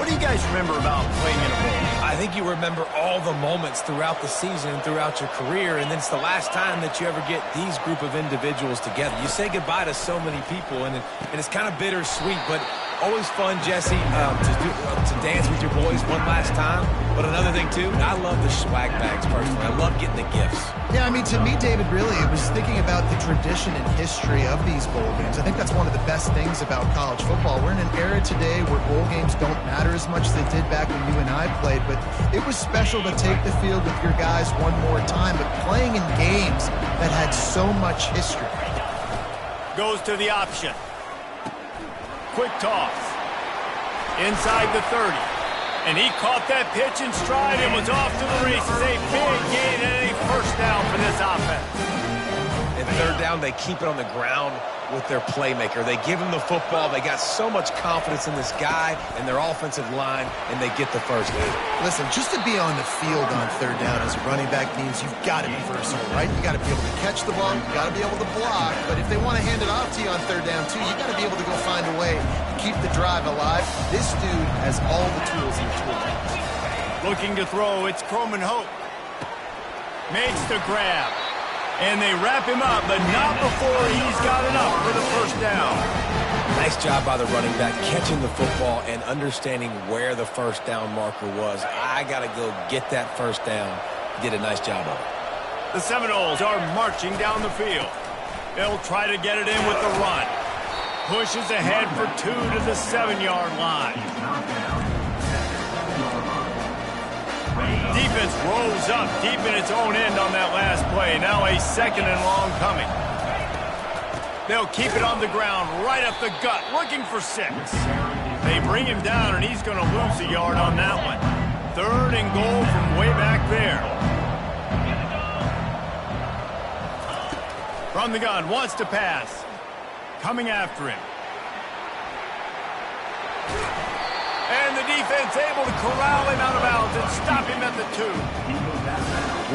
What do you guys remember about playing in a bowl? I think you remember all the moments throughout the season and throughout your career, and then it's the last time that you ever get these group of individuals together. You say goodbye to so many people, and it's kind of bittersweet, but always fun, Jesse, to dance with your boys one last time. But another thing, too, I love the swag bags, personally. I love getting the gifts. Yeah, I mean, to me, David, really, it was thinking about the tradition and history of these bowl games. I think that's one of the best things about college football. We're in an era today where bowl games don't matter as much as they did back when you and I played, but it was special to take the field with your guys one more time, but playing in games that had so much history. Goes to the option. Quick toss. Inside the 30. And he caught that pitch in stride and was off to the races. A big gain and a first down for this offense. And 3rd down, they keep it on the ground with their playmaker. They give him the football. They got so much confidence in this guy and their offensive line, and they get the first down. Listen, just to be on the field on 3rd down as a running back means you've got to be versatile, right? You got to be able to catch the ball, you got to be able to block, but if they want to hand it off to you on 3rd down too, you got to be able to go find a way to keep the drive alive. This dude has all the tools in the toolbox. Looking to throw, it's Croman Hope. Makes the grab. And they wrap him up, but not before he's got enough for the first down. Nice job by the running back, catching the football and understanding where the first down marker was. I got to go get that first down. Did a nice job of it. The Seminoles are marching down the field. They'll try to get it in with the run. Pushes ahead for 2 to the 7-yard line. Defense rolls up deep in its own end on that last play. Now a 2nd and long coming. They'll keep it on the ground, right up the gut, looking for 6. They bring him down, and he's going to lose a yard on that one. 3rd and goal from way back there. From the gun, wants to pass. Coming after him. And the defense able to corral him out of bounds and stop him at the 2.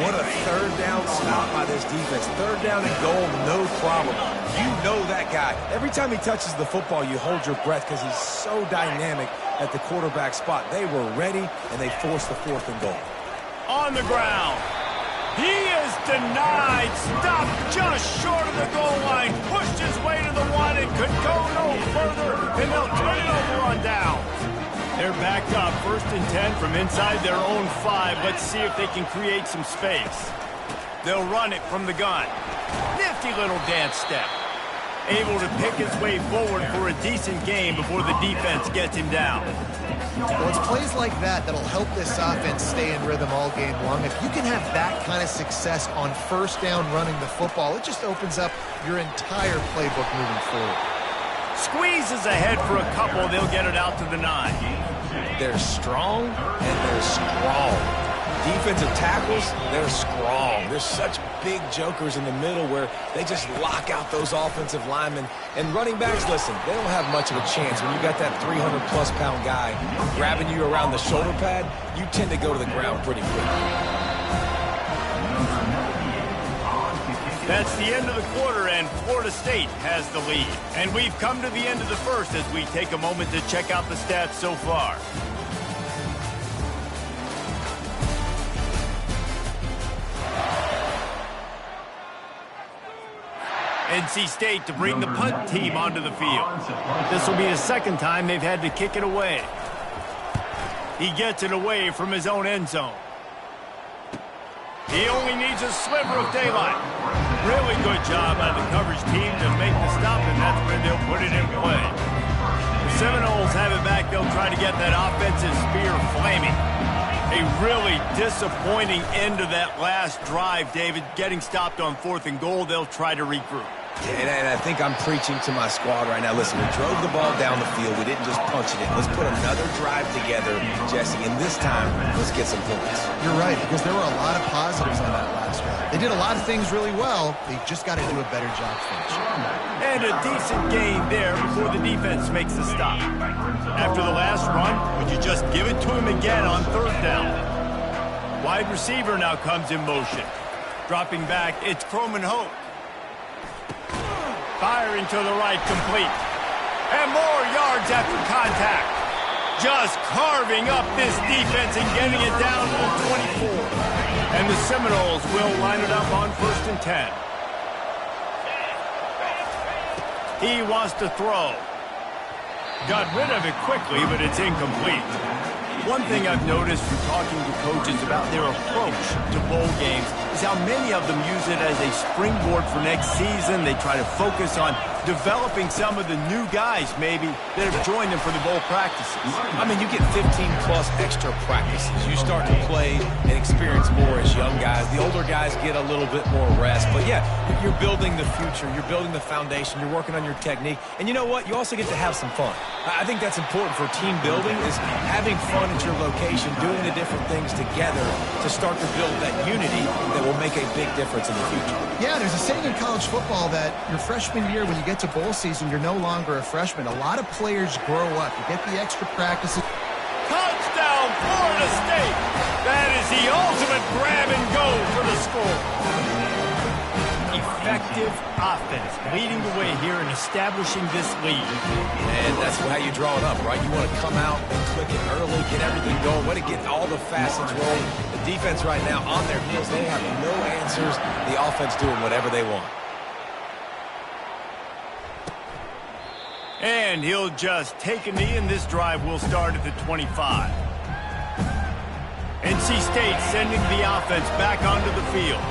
What a 3rd down stop by this defense. 3rd down and goal, no problem. You know that guy. Every time he touches the football, you hold your breath because he's so dynamic at the quarterback spot. They were ready, and they forced the 4th and goal. On the ground. He is denied. Stopped just short of the goal line. Pushed his way to the 1 and could go no further. And they'll turn it over on down. They're backed up. 1st and 10 from inside their own 5. Let's see if they can create some space. They'll run it from the gun. Nifty little dance step. Able to pick his way forward for a decent game before the defense gets him down. Well, it's plays like that that'll help this offense stay in rhythm all game long. If you can have that kind of success on 1st down running the football, it just opens up your entire playbook moving forward. Squeezes ahead for a couple. They'll get it out to the 9. They're strong, and they're strong. Defensive tackles, they're strong. There's such big jokers in the middle where they just lock out those offensive linemen. And running backs, listen, they don't have much of a chance. When you got that 300-plus pound guy grabbing you around the shoulder pad, you tend to go to the ground pretty quick. That's the end of the quarter, and Florida State has the lead. And we've come to the end of the first as we take a moment to check out the stats so far. NC State to bring the punt team onto the field. This will be the 2nd time they've had to kick it away. He gets it away from his own end zone. He only needs a sliver of daylight. Really good job by the coverage team to make the stop, and that's where they'll put it in play. The Seminoles have it back. They'll try to get that offensive spear flaming. A really disappointing end of that last drive, David. Getting stopped on 4th and goal, they'll try to regroup. And I think I'm preaching to my squad right now. Listen, we drove the ball down the field. We didn't just punch it in. Let's put another drive together, Jesse, and this time, let's get some points. You're right, because there were a lot of positives on that last drive. They did a lot of things really well. They just got to do a better job finishing. And a decent gain there before the defense makes the stop. After the last run, would you just give it to him again on 3rd down? Wide receiver now comes in motion. Dropping back, it's Croman Hoke. Firing to the right, complete. And more yards after contact. Just carving up this defense and getting it down to the 24. And the Seminoles will line it up on 1st and 10. He wants to throw. Got rid of it quickly, but it's incomplete. One thing I've noticed from talking to coaches about their approach to bowl games is how many of them use it as a springboard for next season. They try to focus on developing some of the new guys, maybe, that have joined them for the bowl practices. I mean, you get 15-plus extra practices. You start to play and experience more as young guys. The older guys get a little bit more rest. But, yeah, you're building the future. You're building the foundation. You're working on your technique. And you know what? You also get to have some fun. I think that's important for team building, is having fun at your location, doing the different things together to start to build that unity that will make a big difference in the future. Yeah, there's a saying in college football that your freshman year, when you get to bowl season, you're no longer a freshman. A lot of players grow up. You get the extra practices. Touchdown, Florida State! That is the ultimate grab and go for the score. effective offense, leading the way here and establishing this lead. And that's how you draw it up, right? You want to come out and click it early, get everything going, want to get all the facets rolling. The defense right now on their heels, they have no answers. The offense doing whatever they want. And he'll just take a knee, and this drive will start at the 25. NC State sending the offense back onto the field.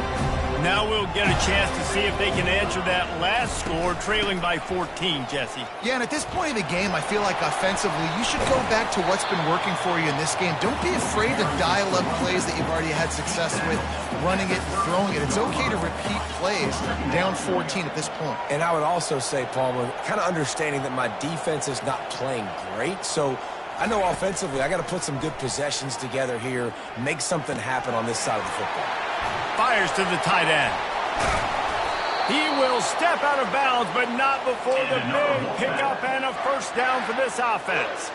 Now we'll get a chance to see if they can answer that last score, trailing by 14, Jesse. Yeah, and at this point in the game, I feel like offensively, you should go back to what's been working for you in this game. Don't be afraid to dial up plays that you've already had success with, running it, throwing it. It's okay to repeat plays down 14 at this point. And I would also say, Palmer, kind of understanding that my defense is not playing great, so I know offensively I got to put some good possessions together here, make something happen on this side of the football. Fires to the tight end. He will step out of bounds, but not before the big pickup and a first down for this offense.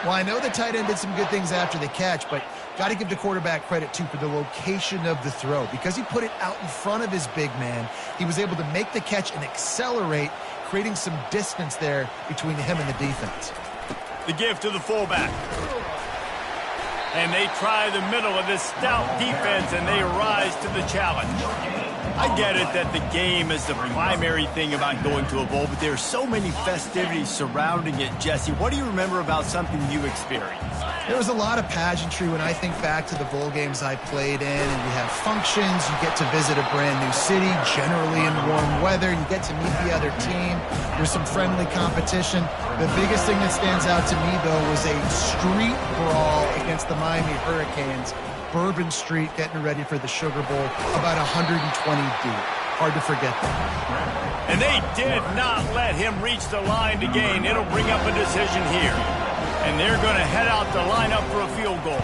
Well, I know the tight end did some good things after the catch, but got to give the quarterback credit, too, for the location of the throw. Because he put it out in front of his big man, he was able to make the catch and accelerate, creating some distance there between him and the defense. The give to the fullback. And they try the middle of this stout defense, and they rise to the challenge. I get it that the game is the primary thing about going to a bowl, but there are so many festivities surrounding it, Jesse. What do you remember about something you experienced? There was a lot of pageantry when I think back to the bowl games I played in, and you have functions, you get to visit a brand new city, generally in warm weather, you get to meet the other team, there's some friendly competition. The biggest thing that stands out to me, though, was a street brawl against the Miami Hurricanes, Bourbon Street getting ready for the Sugar Bowl, about 120 deep. Hard to forget that. And they did not let him reach the line to gain. It'll bring up a decision here. And they're going to head out to line up for a field goal.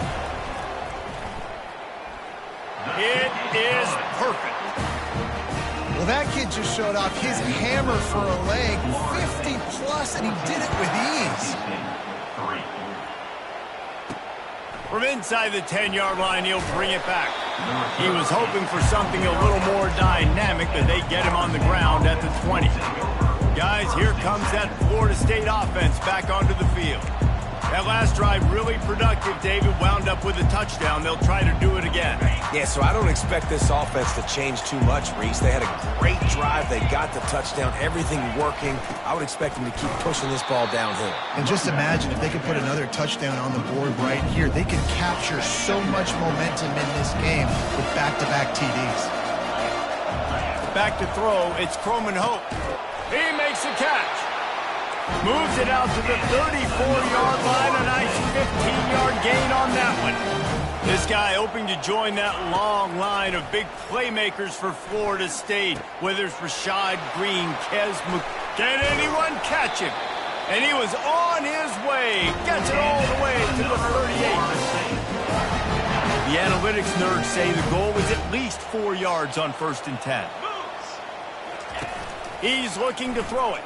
It is perfect. Well, that kid just showed off his hammer for a leg, 50-plus, and he did it with ease. From inside the 10-yard line, he'll bring it back. He was hoping for something a little more dynamic, but they get him on the ground at the 20. Guys, here comes that Florida State offense back onto the field. That last drive really productive, David, wound up with a touchdown. They'll try to do it again. Yeah, so I don't expect this offense to change too much, Reese. They had a great drive. They got the touchdown, everything working. I would expect them to keep pushing this ball downhill. And just imagine if they could put another touchdown on the board right here. They could capture so much momentum in this game with back-to-back TDs. Back to throw, it's Croman Hope. He makes the catch. Moves it out to the 34-yard line. A nice 15-yard gain on that one. This guy hoping to join that long line of big playmakers for Florida State, whether it's Rashad Green, Kez Can anyone catch him? And he was on his way. Gets it all the way to the 38. The analytics nerds say the goal was at least 4 yards on 1st and 10. He's looking to throw it.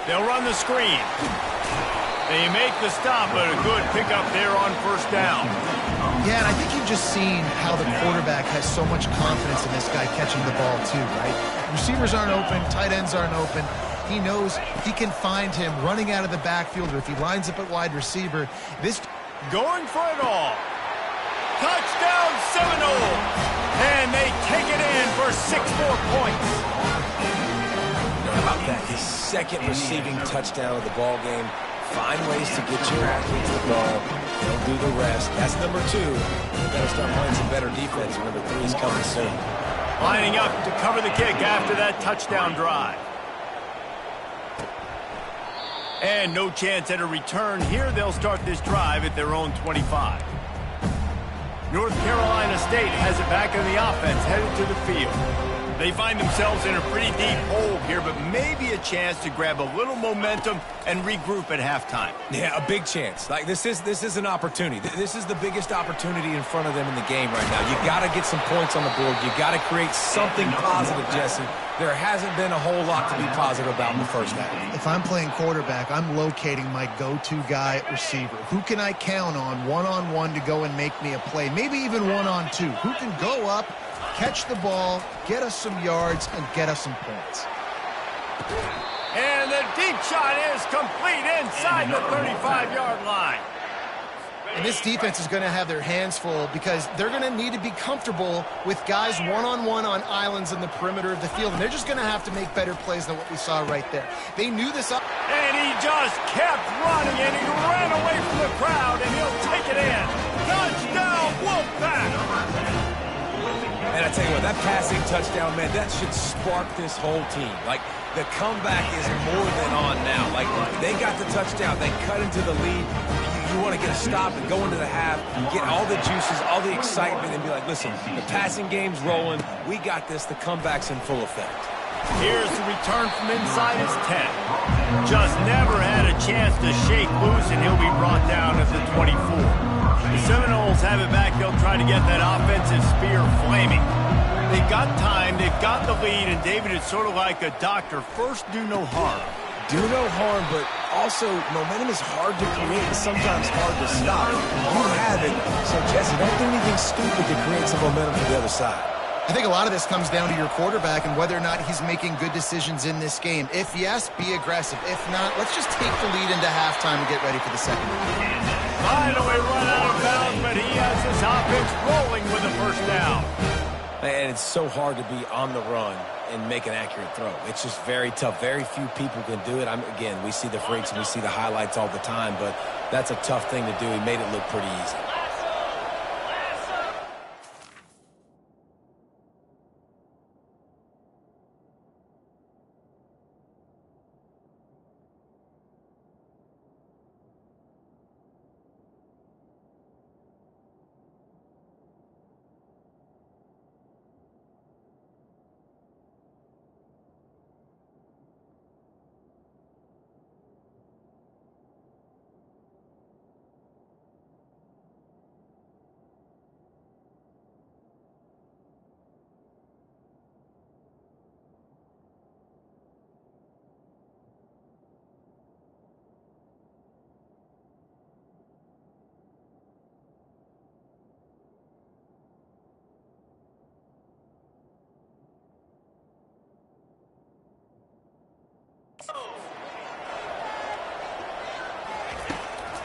They'll run the screen. They make the stop, but a good pickup there on 1st down. Yeah, and I think you've just seen how the quarterback has so much confidence in this guy catching the ball too, right? Receivers aren't open, tight ends aren't open. He knows he can find him running out of the backfield, or if he lines up at wide receiver. This going for it all. Touchdown Seminoles! And they take it in for 6 more points. How about that? His second receiving touchdown of the ball game. Find ways to get your athletes the ball. They'll do the rest. That's number 2. They better start playing some better defense. Number 3 is coming soon. Lining up to cover the kick after that touchdown drive. And no chance at a return here. They'll start this drive at their own 25. North Carolina State has it back on the offense, headed to the field. They find themselves in a pretty deep hole here, but maybe a chance to grab a little momentum and regroup at halftime. Yeah, a big chance. Like this is an opportunity. This is the biggest opportunity in front of them in the game right now. You got to get some points on the board. You got to create something positive, Jesse. There hasn't been a whole lot to be positive about in the first half. If I'm playing quarterback, I'm locating my go-to guy at receiver. Who can I count on one-on-one to go and make me a play? Maybe even one-on-two. Who can go up, catch the ball, get us some yards, and get us some points. And the deep shot is complete inside the 35-yard line. And this defense is going to have their hands full because they're going to need to be comfortable with guys one-on-one on islands in the perimeter of the field. And they're just going to have to make better plays than what we saw right there. They knew this up. And he just kept running, and he ran away from the crowd, and he'll take it in. Touchdown, Wolfpack! And I tell you what, that passing touchdown, man, that should spark this whole team. Like, the comeback is more than on now. Like, they got the touchdown. They cut into the lead. You want to get a stop and go into the half, get all the juices, all the excitement, and be like, listen, the passing game's rolling. We got this. The comeback's in full effect. Here's the return from inside his 10. Just never had a chance to shake loose, and he'll be brought down at the 24. The Seminoles have it back. They'll try to get that offensive spear flaming. They've got time. They've got the lead, and David, it's sort of like a doctor. First, do no harm. Do no harm, but also momentum is hard to create and sometimes hard to stop. You have it, so Jesse, don't do anything stupid to create some momentum for the other side. I think a lot of this comes down to your quarterback and whether or not he's making good decisions in this game. If yes, be aggressive. If not, let's just take the lead into halftime and get ready for the second half. Finally run out of bounds, but he has his offense rolling with a first down. And it's so hard to be on the run and make an accurate throw. It's just very tough. Very few people can do it. Again, we see the freaks and we see the highlights all the time, but that's a tough thing to do. He made it look pretty easy.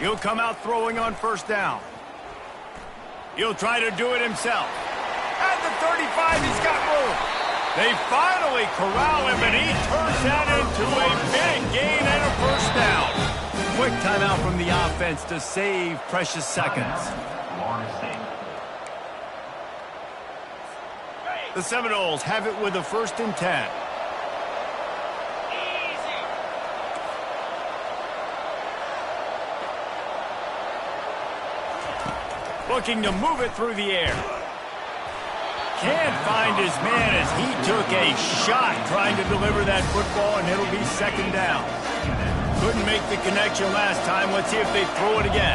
He'll come out throwing on first down. He'll try to do it himself. At the 35, he's got room. They finally corral him, and he turns that into a big gain and a first down. Quick timeout from the offense to save precious seconds. The Seminoles have it with a 1st and 10. Looking to move it through the air. Can't find his man as he took a shot trying to deliver that football, and it'll be 2nd down. Couldn't make the connection last time. Let's see if they throw it again.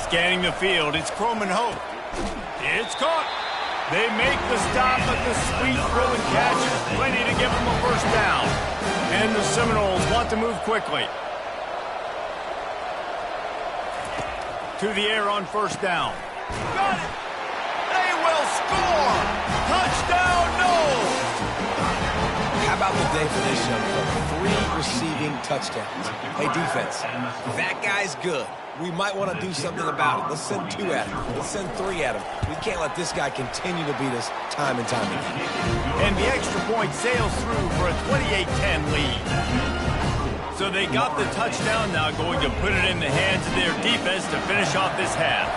Scanning the field, it's Croman Hope. It's caught. They make the stop, but the sweet throw and catch is plenty to give them a first down. And the Seminoles want to move quickly. To the air on first down. Got it! They will score! Touchdown, Noles! How about the day for this young fella? 3 receiving touchdowns. Hey, defense, that guy's good. We might want to do something about it. Let's send 2 at him. Let's send 3 at him. We can't let this guy continue to beat us time and time again. And the extra point sails through for a 28-10 lead. So they got the touchdown, now going to put it in the hands of their defense to finish off this half.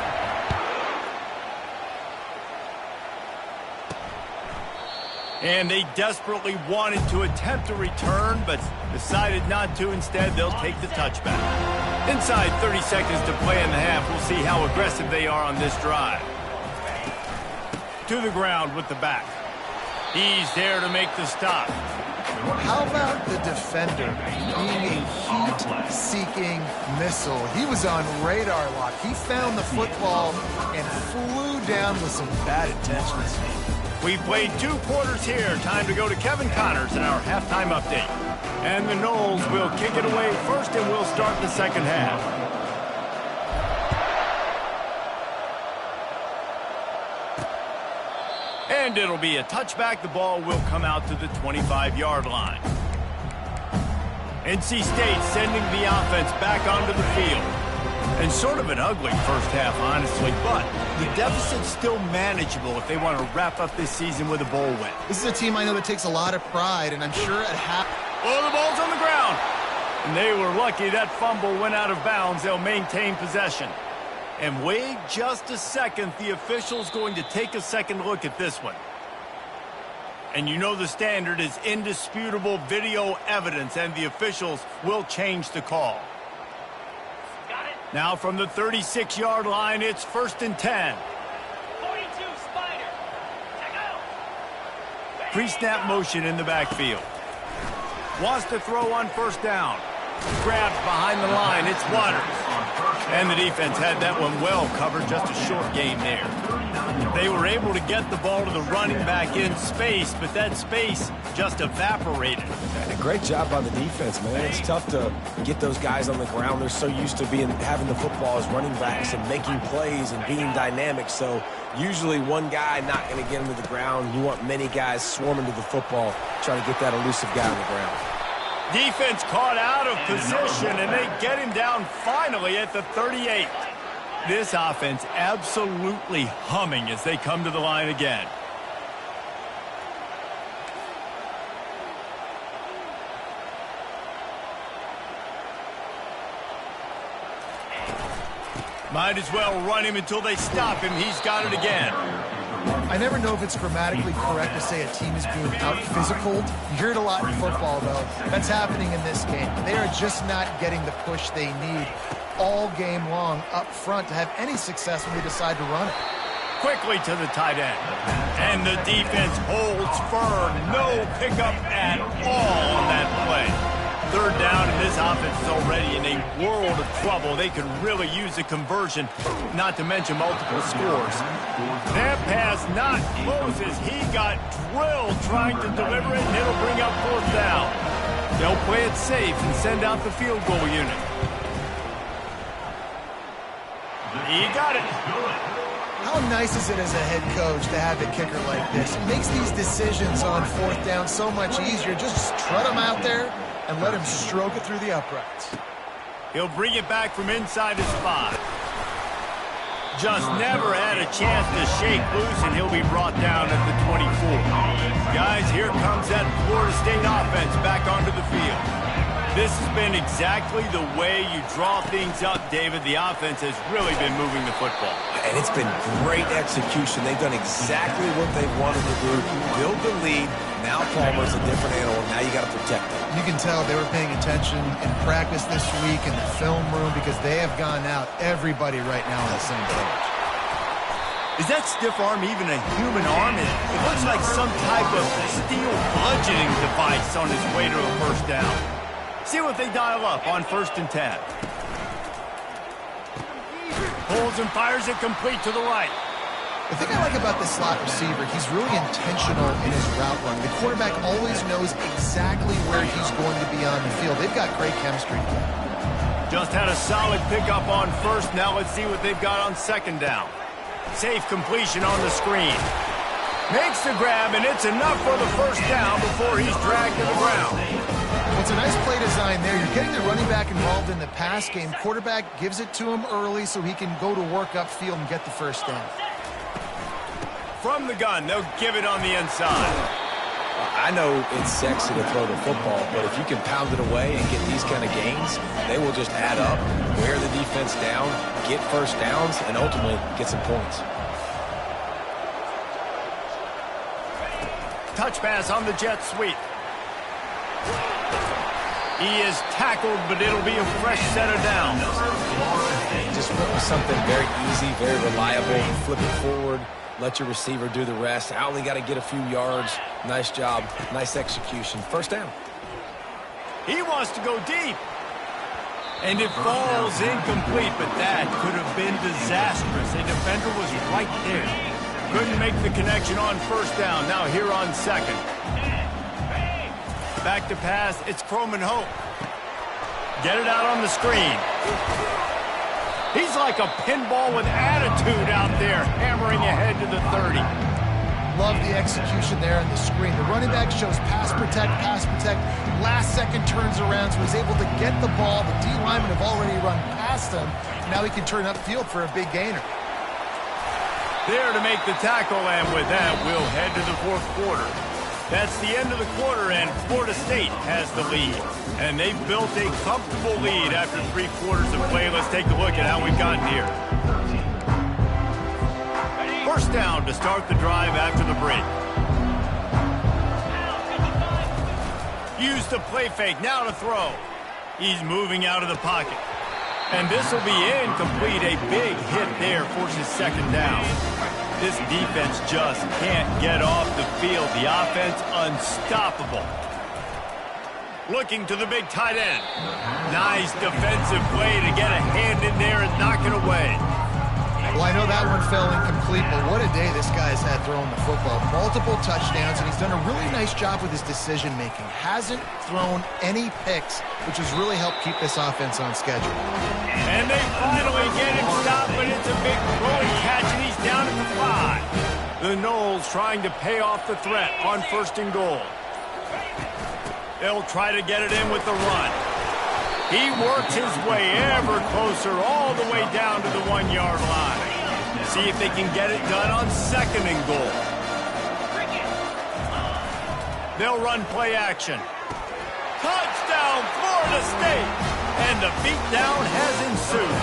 And they desperately wanted to attempt a return, but decided not to. Instead, they'll take the touchback. Inside 30 seconds to play in the half. We'll see how aggressive they are on this drive. To the ground with the back. He's there to make the stop. How about the defender being a heat-seeking missile? He was on radar lock. He found the football and flew down with some bad intentions. We played 2 quarters here. Time to go to Kevin Connors in our halftime update. And the Noles will kick it away first, and we'll start the second half. And it'll be a touchback. The ball will come out to the 25-yard line. NC State sending the offense back onto the field. And sort of an ugly first half, honestly, but the deficit's still manageable if they want to wrap up this season with a bowl win. This is a team I know that takes a lot of pride, and I'm sure at half... Oh, the ball's on the ground. And they were lucky that fumble went out of bounds. They'll maintain possession. And wait just a second. The official's going to take a second look at this one. And you know the standard is indisputable video evidence, and the officials will change the call. Now from the 36-yard line, it's 1st and 10. 42, Spider. Pre-snap motion in the backfield. Wants to throw on 1st down. Grabs behind the line. It's Waters. And the defense had that one well covered. Just a short gain there. They were able to get the ball to the running back in space, but that space just evaporated. And a great job by the defense, man. It's tough to get those guys on the ground. They're so used to having the football as running backs and making plays and being dynamic. So usually one guy not going to get him to the ground. You want many guys swarming to the football, trying to get that elusive guy on the ground. Defense caught out of position, and they get him down finally at the 38. This offense absolutely humming as they come to the line again. Might as well run him until they stop him. He's got it again. I never know if it's grammatically correct to say a team is being out-physicaled. You hear it a lot in football, though. That's happening in this game. They are just not getting the push they need all game long up front to have any success when they decide to run it. Quickly to the tight end. And the defense holds firm. No pickup at all on that play. 3rd down, and this offense is already in a world of trouble. They could really use a conversion, not to mention multiple scores. That pass not close as he got drilled trying to deliver it, and it'll bring up 4th down. They'll play it safe and send out the field goal unit. He got it. How nice is it as a head coach to have a kicker like this? It makes these decisions on 4th down so much easier. Just trot him out there and let him stroke it through the uprights. He'll bring it back from inside his 5. Just never had a chance to shake loose, and he'll be brought down at the 24. Guys, here comes that Florida State offense back onto the field. This has been exactly the way you draw things up, David. The offense has really been moving the football. And it's been great execution. They've done exactly what they wanted to do. Build the lead. Now Palmer's a different animal. Now you got to protect them. You can tell they were paying attention in practice this week in the film room because they have gone out, everybody right now on the same page. Is that stiff arm even a human arm? It looks like some type of steel bludgeoning device on his way to a 1st down. See what they dial up on 1st and 10. Pulls and fires it complete to the right. The thing I like about this slot receiver, he's really intentional in his route run. The quarterback always knows exactly where he's going to be on the field. They've got great chemistry. Just had a solid pickup on 1st. Now let's see what they've got on 2nd down. Safe completion on the screen. Makes the grab, and it's enough for the 1st down before he's dragged to the ground. It's a nice play design there. You're getting the running back involved in the pass game. Quarterback gives it to him early so he can go to work upfield and get the 1st down. From the gun, they'll give it on the inside. I know it's sexy to throw the football, but if you can pound it away and get these kind of gains, they will just add up, wear the defense down, get 1st downs, and ultimately get some points. Touch pass on the jet sweep. He is tackled, but it'll be a fresh set of downs. Just went with something very easy, very reliable. Flip it forward, let your receiver do the rest. I only got to get a few yards. Nice job, nice execution. 1st down. He wants to go deep. And it falls incomplete, but that could have been disastrous. A defender was right there. Couldn't make the connection on 1st down. Now here on 2nd. Back to pass, it's Croman Hope. Get it out on the screen. He's like a pinball with attitude out there, hammering ahead to the 30. love the execution there on the screen. The running back shows pass protect, last second turns around, so he's able to get the ball. The D linemen have already run past him. Now he can turn upfield for a big gainer. There to make the tackle, and with that, we'll head to the fourth quarter. That's the end of the quarter, and Florida State has the lead. And they've built a comfortable lead after 3 quarters of play. Let's take a look at how we've gotten here. First down to start the drive after the break. Use the play fake, now to throw. He's moving out of the pocket. And this will be incomplete. A big hit there forces second down. This defense just can't get off the field. The offense unstoppable. Looking to the big tight end. Nice defensive play to get a hand in there and knock it away. Well, I know that one fell incomplete, but what a day this guy's had throwing the football. Multiple touchdowns, and he's done a really nice job with his decision-making. Hasn't thrown any picks, which has really helped keep this offense on schedule. And they finally get him stopped, but it's a big throwing catch, and he's down at the 5. The Noles trying to pay off the threat on 1st and goal. They'll try to get it in with the run. He works his way ever closer all the way down to the 1-yard line. See if they can get it done on 2nd and goal. They'll run play action. Touchdown, Florida State! And the beatdown has ensued.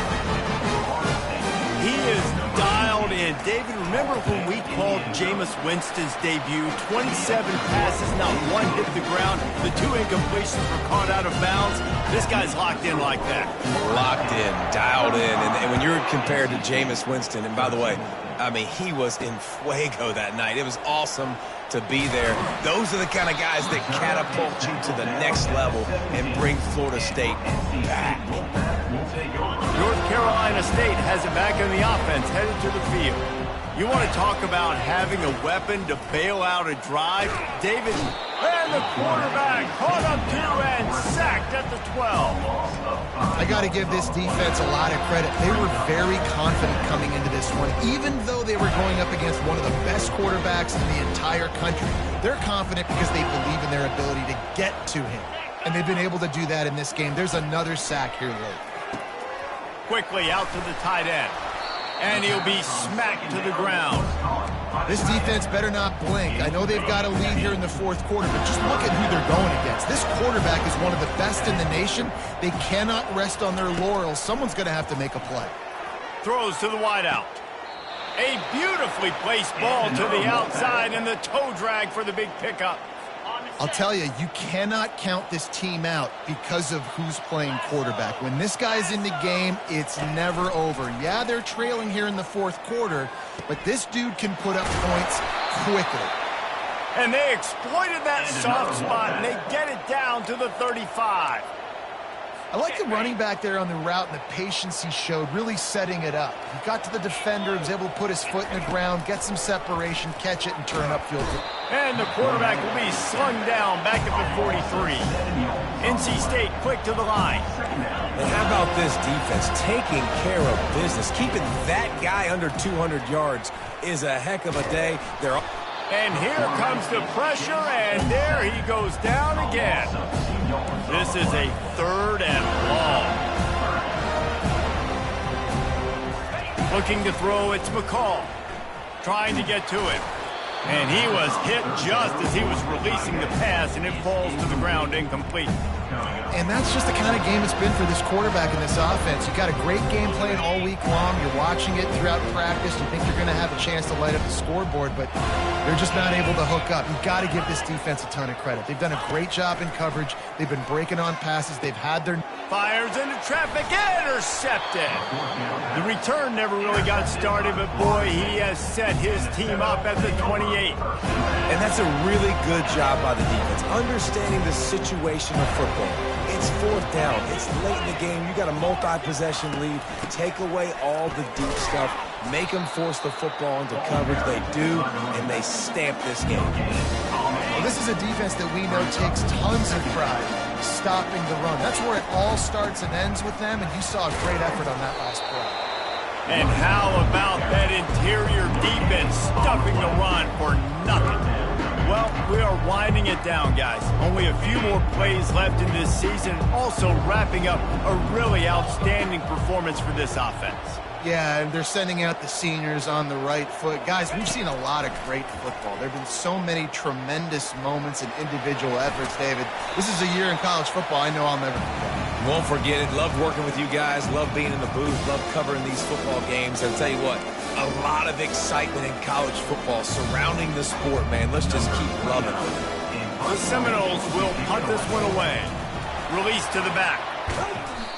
He is dialed in. David, remember when we called Jameis Winston's debut? 27 passes, not one hit the ground. The 2 incompletions were caught out of bounds. This guy's locked in like that. Locked in, dialed in. And when you're compared to Jameis Winston, and by the way, I mean, he was in fuego that night. It was awesome to be there. Those are the kind of guys that catapult you to the next level and bring Florida State back. North Carolina State has it back in the offense, headed to the field. You want to talk about having a weapon to bail out a drive? David, and the quarterback caught up 2 and sacked at the 12. I got to give this defense a lot of credit. They were very confident coming into this one, even though they were going up against one of the best quarterbacks in the entire country. They're confident because they believe in their ability to get to him, and they've been able to do that in this game. There's another sack here late. Quickly out to the tight end, and he'll be smacked to the ground. This defense better not blink. I know they've got a lead here in the fourth quarter, but just look at who they're going against. This quarterback is one of the best in the nation. They cannot rest on their laurels. Someone's going to have to make a play. Throws to the wideout. A beautifully placed ball to the outside, and the toe drag for the big pickup. I'll tell you, you cannot count this team out because of who's playing quarterback. When this guy's in the game, it's never over. Yeah, they're trailing here in the fourth quarter, but this dude can put up points quickly. And they exploited that soft spot, and they get it down to the 35. I like the running back there on the route and the patience he showed, really setting it up. He got to the defender, was able to put his foot in the ground, get some separation, catch it, and turn upfield. And the quarterback will be slung down back at the 43. NC State quick to the line. And how about this defense taking care of business? Keeping that guy under 200 yards is a heck of a day. And here comes the pressure, and there he goes down again. This is a 3rd and long. Looking to throw, it's McCall. Trying to get to it. And he was hit just as he was releasing the pass, and it falls to the ground incomplete. And that's just the kind of game it's been for this quarterback in this offense. You've got a great game plan all week long. You're watching it throughout practice. You think you're going to have a chance to light up the scoreboard, but they're just not able to hook up. You've got to give this defense a ton of credit. They've done a great job in coverage. They've been breaking on passes. They've had their... Fires into traffic, intercepted. The return never really got started, but boy, he has set his team up at the 28. And that's a really good job by the defense, understanding the situation of football. It's 4th down. It's late in the game. You got a multi-possession lead. Take away all the deep stuff. Make them force the football into coverage. They do, and they stamp this game. Well, this is a defense that we know takes tons of pride stopping the run. That's where it all starts and ends with them, and you saw a great effort on that last play. And how about that interior defense stuffing the run for nothing? Well, we are winding it down, guys. Only a few more plays left in this season, also wrapping up a really outstanding performance for this offense. Yeah, and they're sending out the seniors on the right foot. Guys, we've seen a lot of great football. There have been so many tremendous moments and individual efforts, David. This is a year in college football I know I'll never forget. Won't forget it. Love working with you guys. Love being in the booth. Love covering these football games. I'll tell you what, a lot of excitement in college football surrounding the sport, man. Let's just keep loving it. The Seminoles will punt this one away. Release to the back.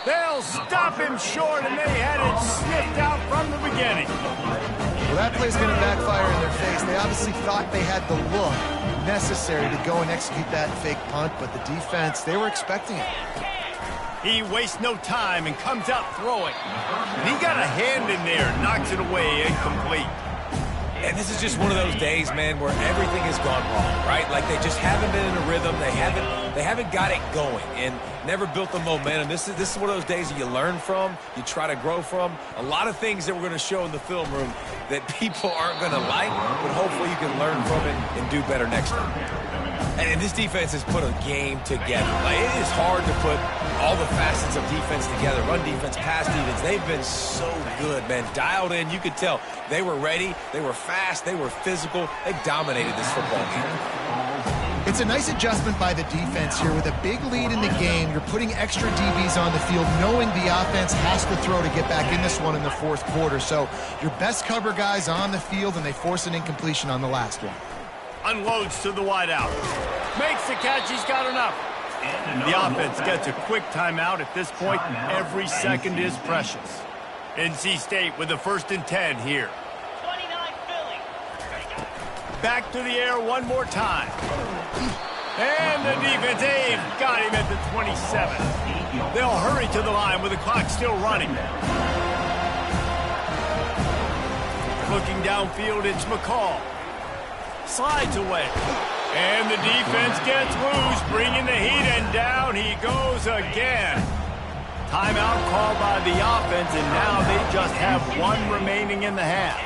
They'll stop him short, and they had it sniffed out from the beginning. Well, that play's going to backfire in their face. They obviously thought they had the look necessary to go and execute that fake punt, but the defense, they were expecting it. He wastes no time and comes out throwing. And he got a hand in there, knocks it away, incomplete. And this is just one of those days, man, where everything has gone wrong, right? Like they just haven't been in a rhythm. They haven't got it going and never built the momentum. This is one of those days that you learn from, you try to grow from. A lot of things that we're going to show in the film room that people aren't going to like, but hopefully you can learn from it and do better next time. And this defense has put a game together. Like, it is hard to put all the facets of defense together. Run defense, pass defense. They've been so good, man. Dialed in. You could tell they were ready. They were fast. They were physical. They dominated this football game. It's a nice adjustment by the defense here. With a big lead in the game, you're putting extra DBs on the field, knowing the offense has to throw to get back in this one in the fourth quarter. So your best cover guys on the field, and they force an incompletion on the last one. Unloads to the wideout. Makes the catch. He's got enough. The offense gets a quick timeout. At this point, every second is precious. NC State with a 1st and 10 here. 29 Philly. Back to the air one more time. And the defense, they've got him at the 27. They'll hurry to the line with the clock still running. Looking downfield, it's McCall. Slides away. And the defense gets loose, bringing the heat, and down he goes again. Timeout called by the offense, and now they just have one remaining in the half.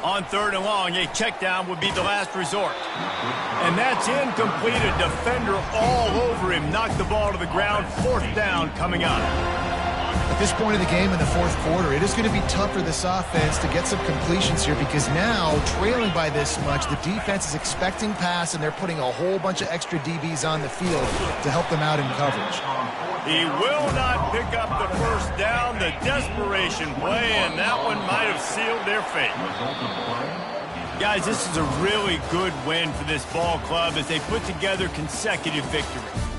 On 3rd and long, a check down would be the last resort. And that's incomplete. A defender all over him. Knocked the ball to the ground. 4th down coming up. At this point of the game in the fourth quarter, it is going to be tough for this offense to get some completions here, because now, trailing by this much, the defense is expecting pass, and they're putting a whole bunch of extra DBs on the field to help them out in coverage. He will not pick up the 1st down. The desperation play, and that one might have sealed their fate. Guys, this is a really good win for this ball club as they put together consecutive victories.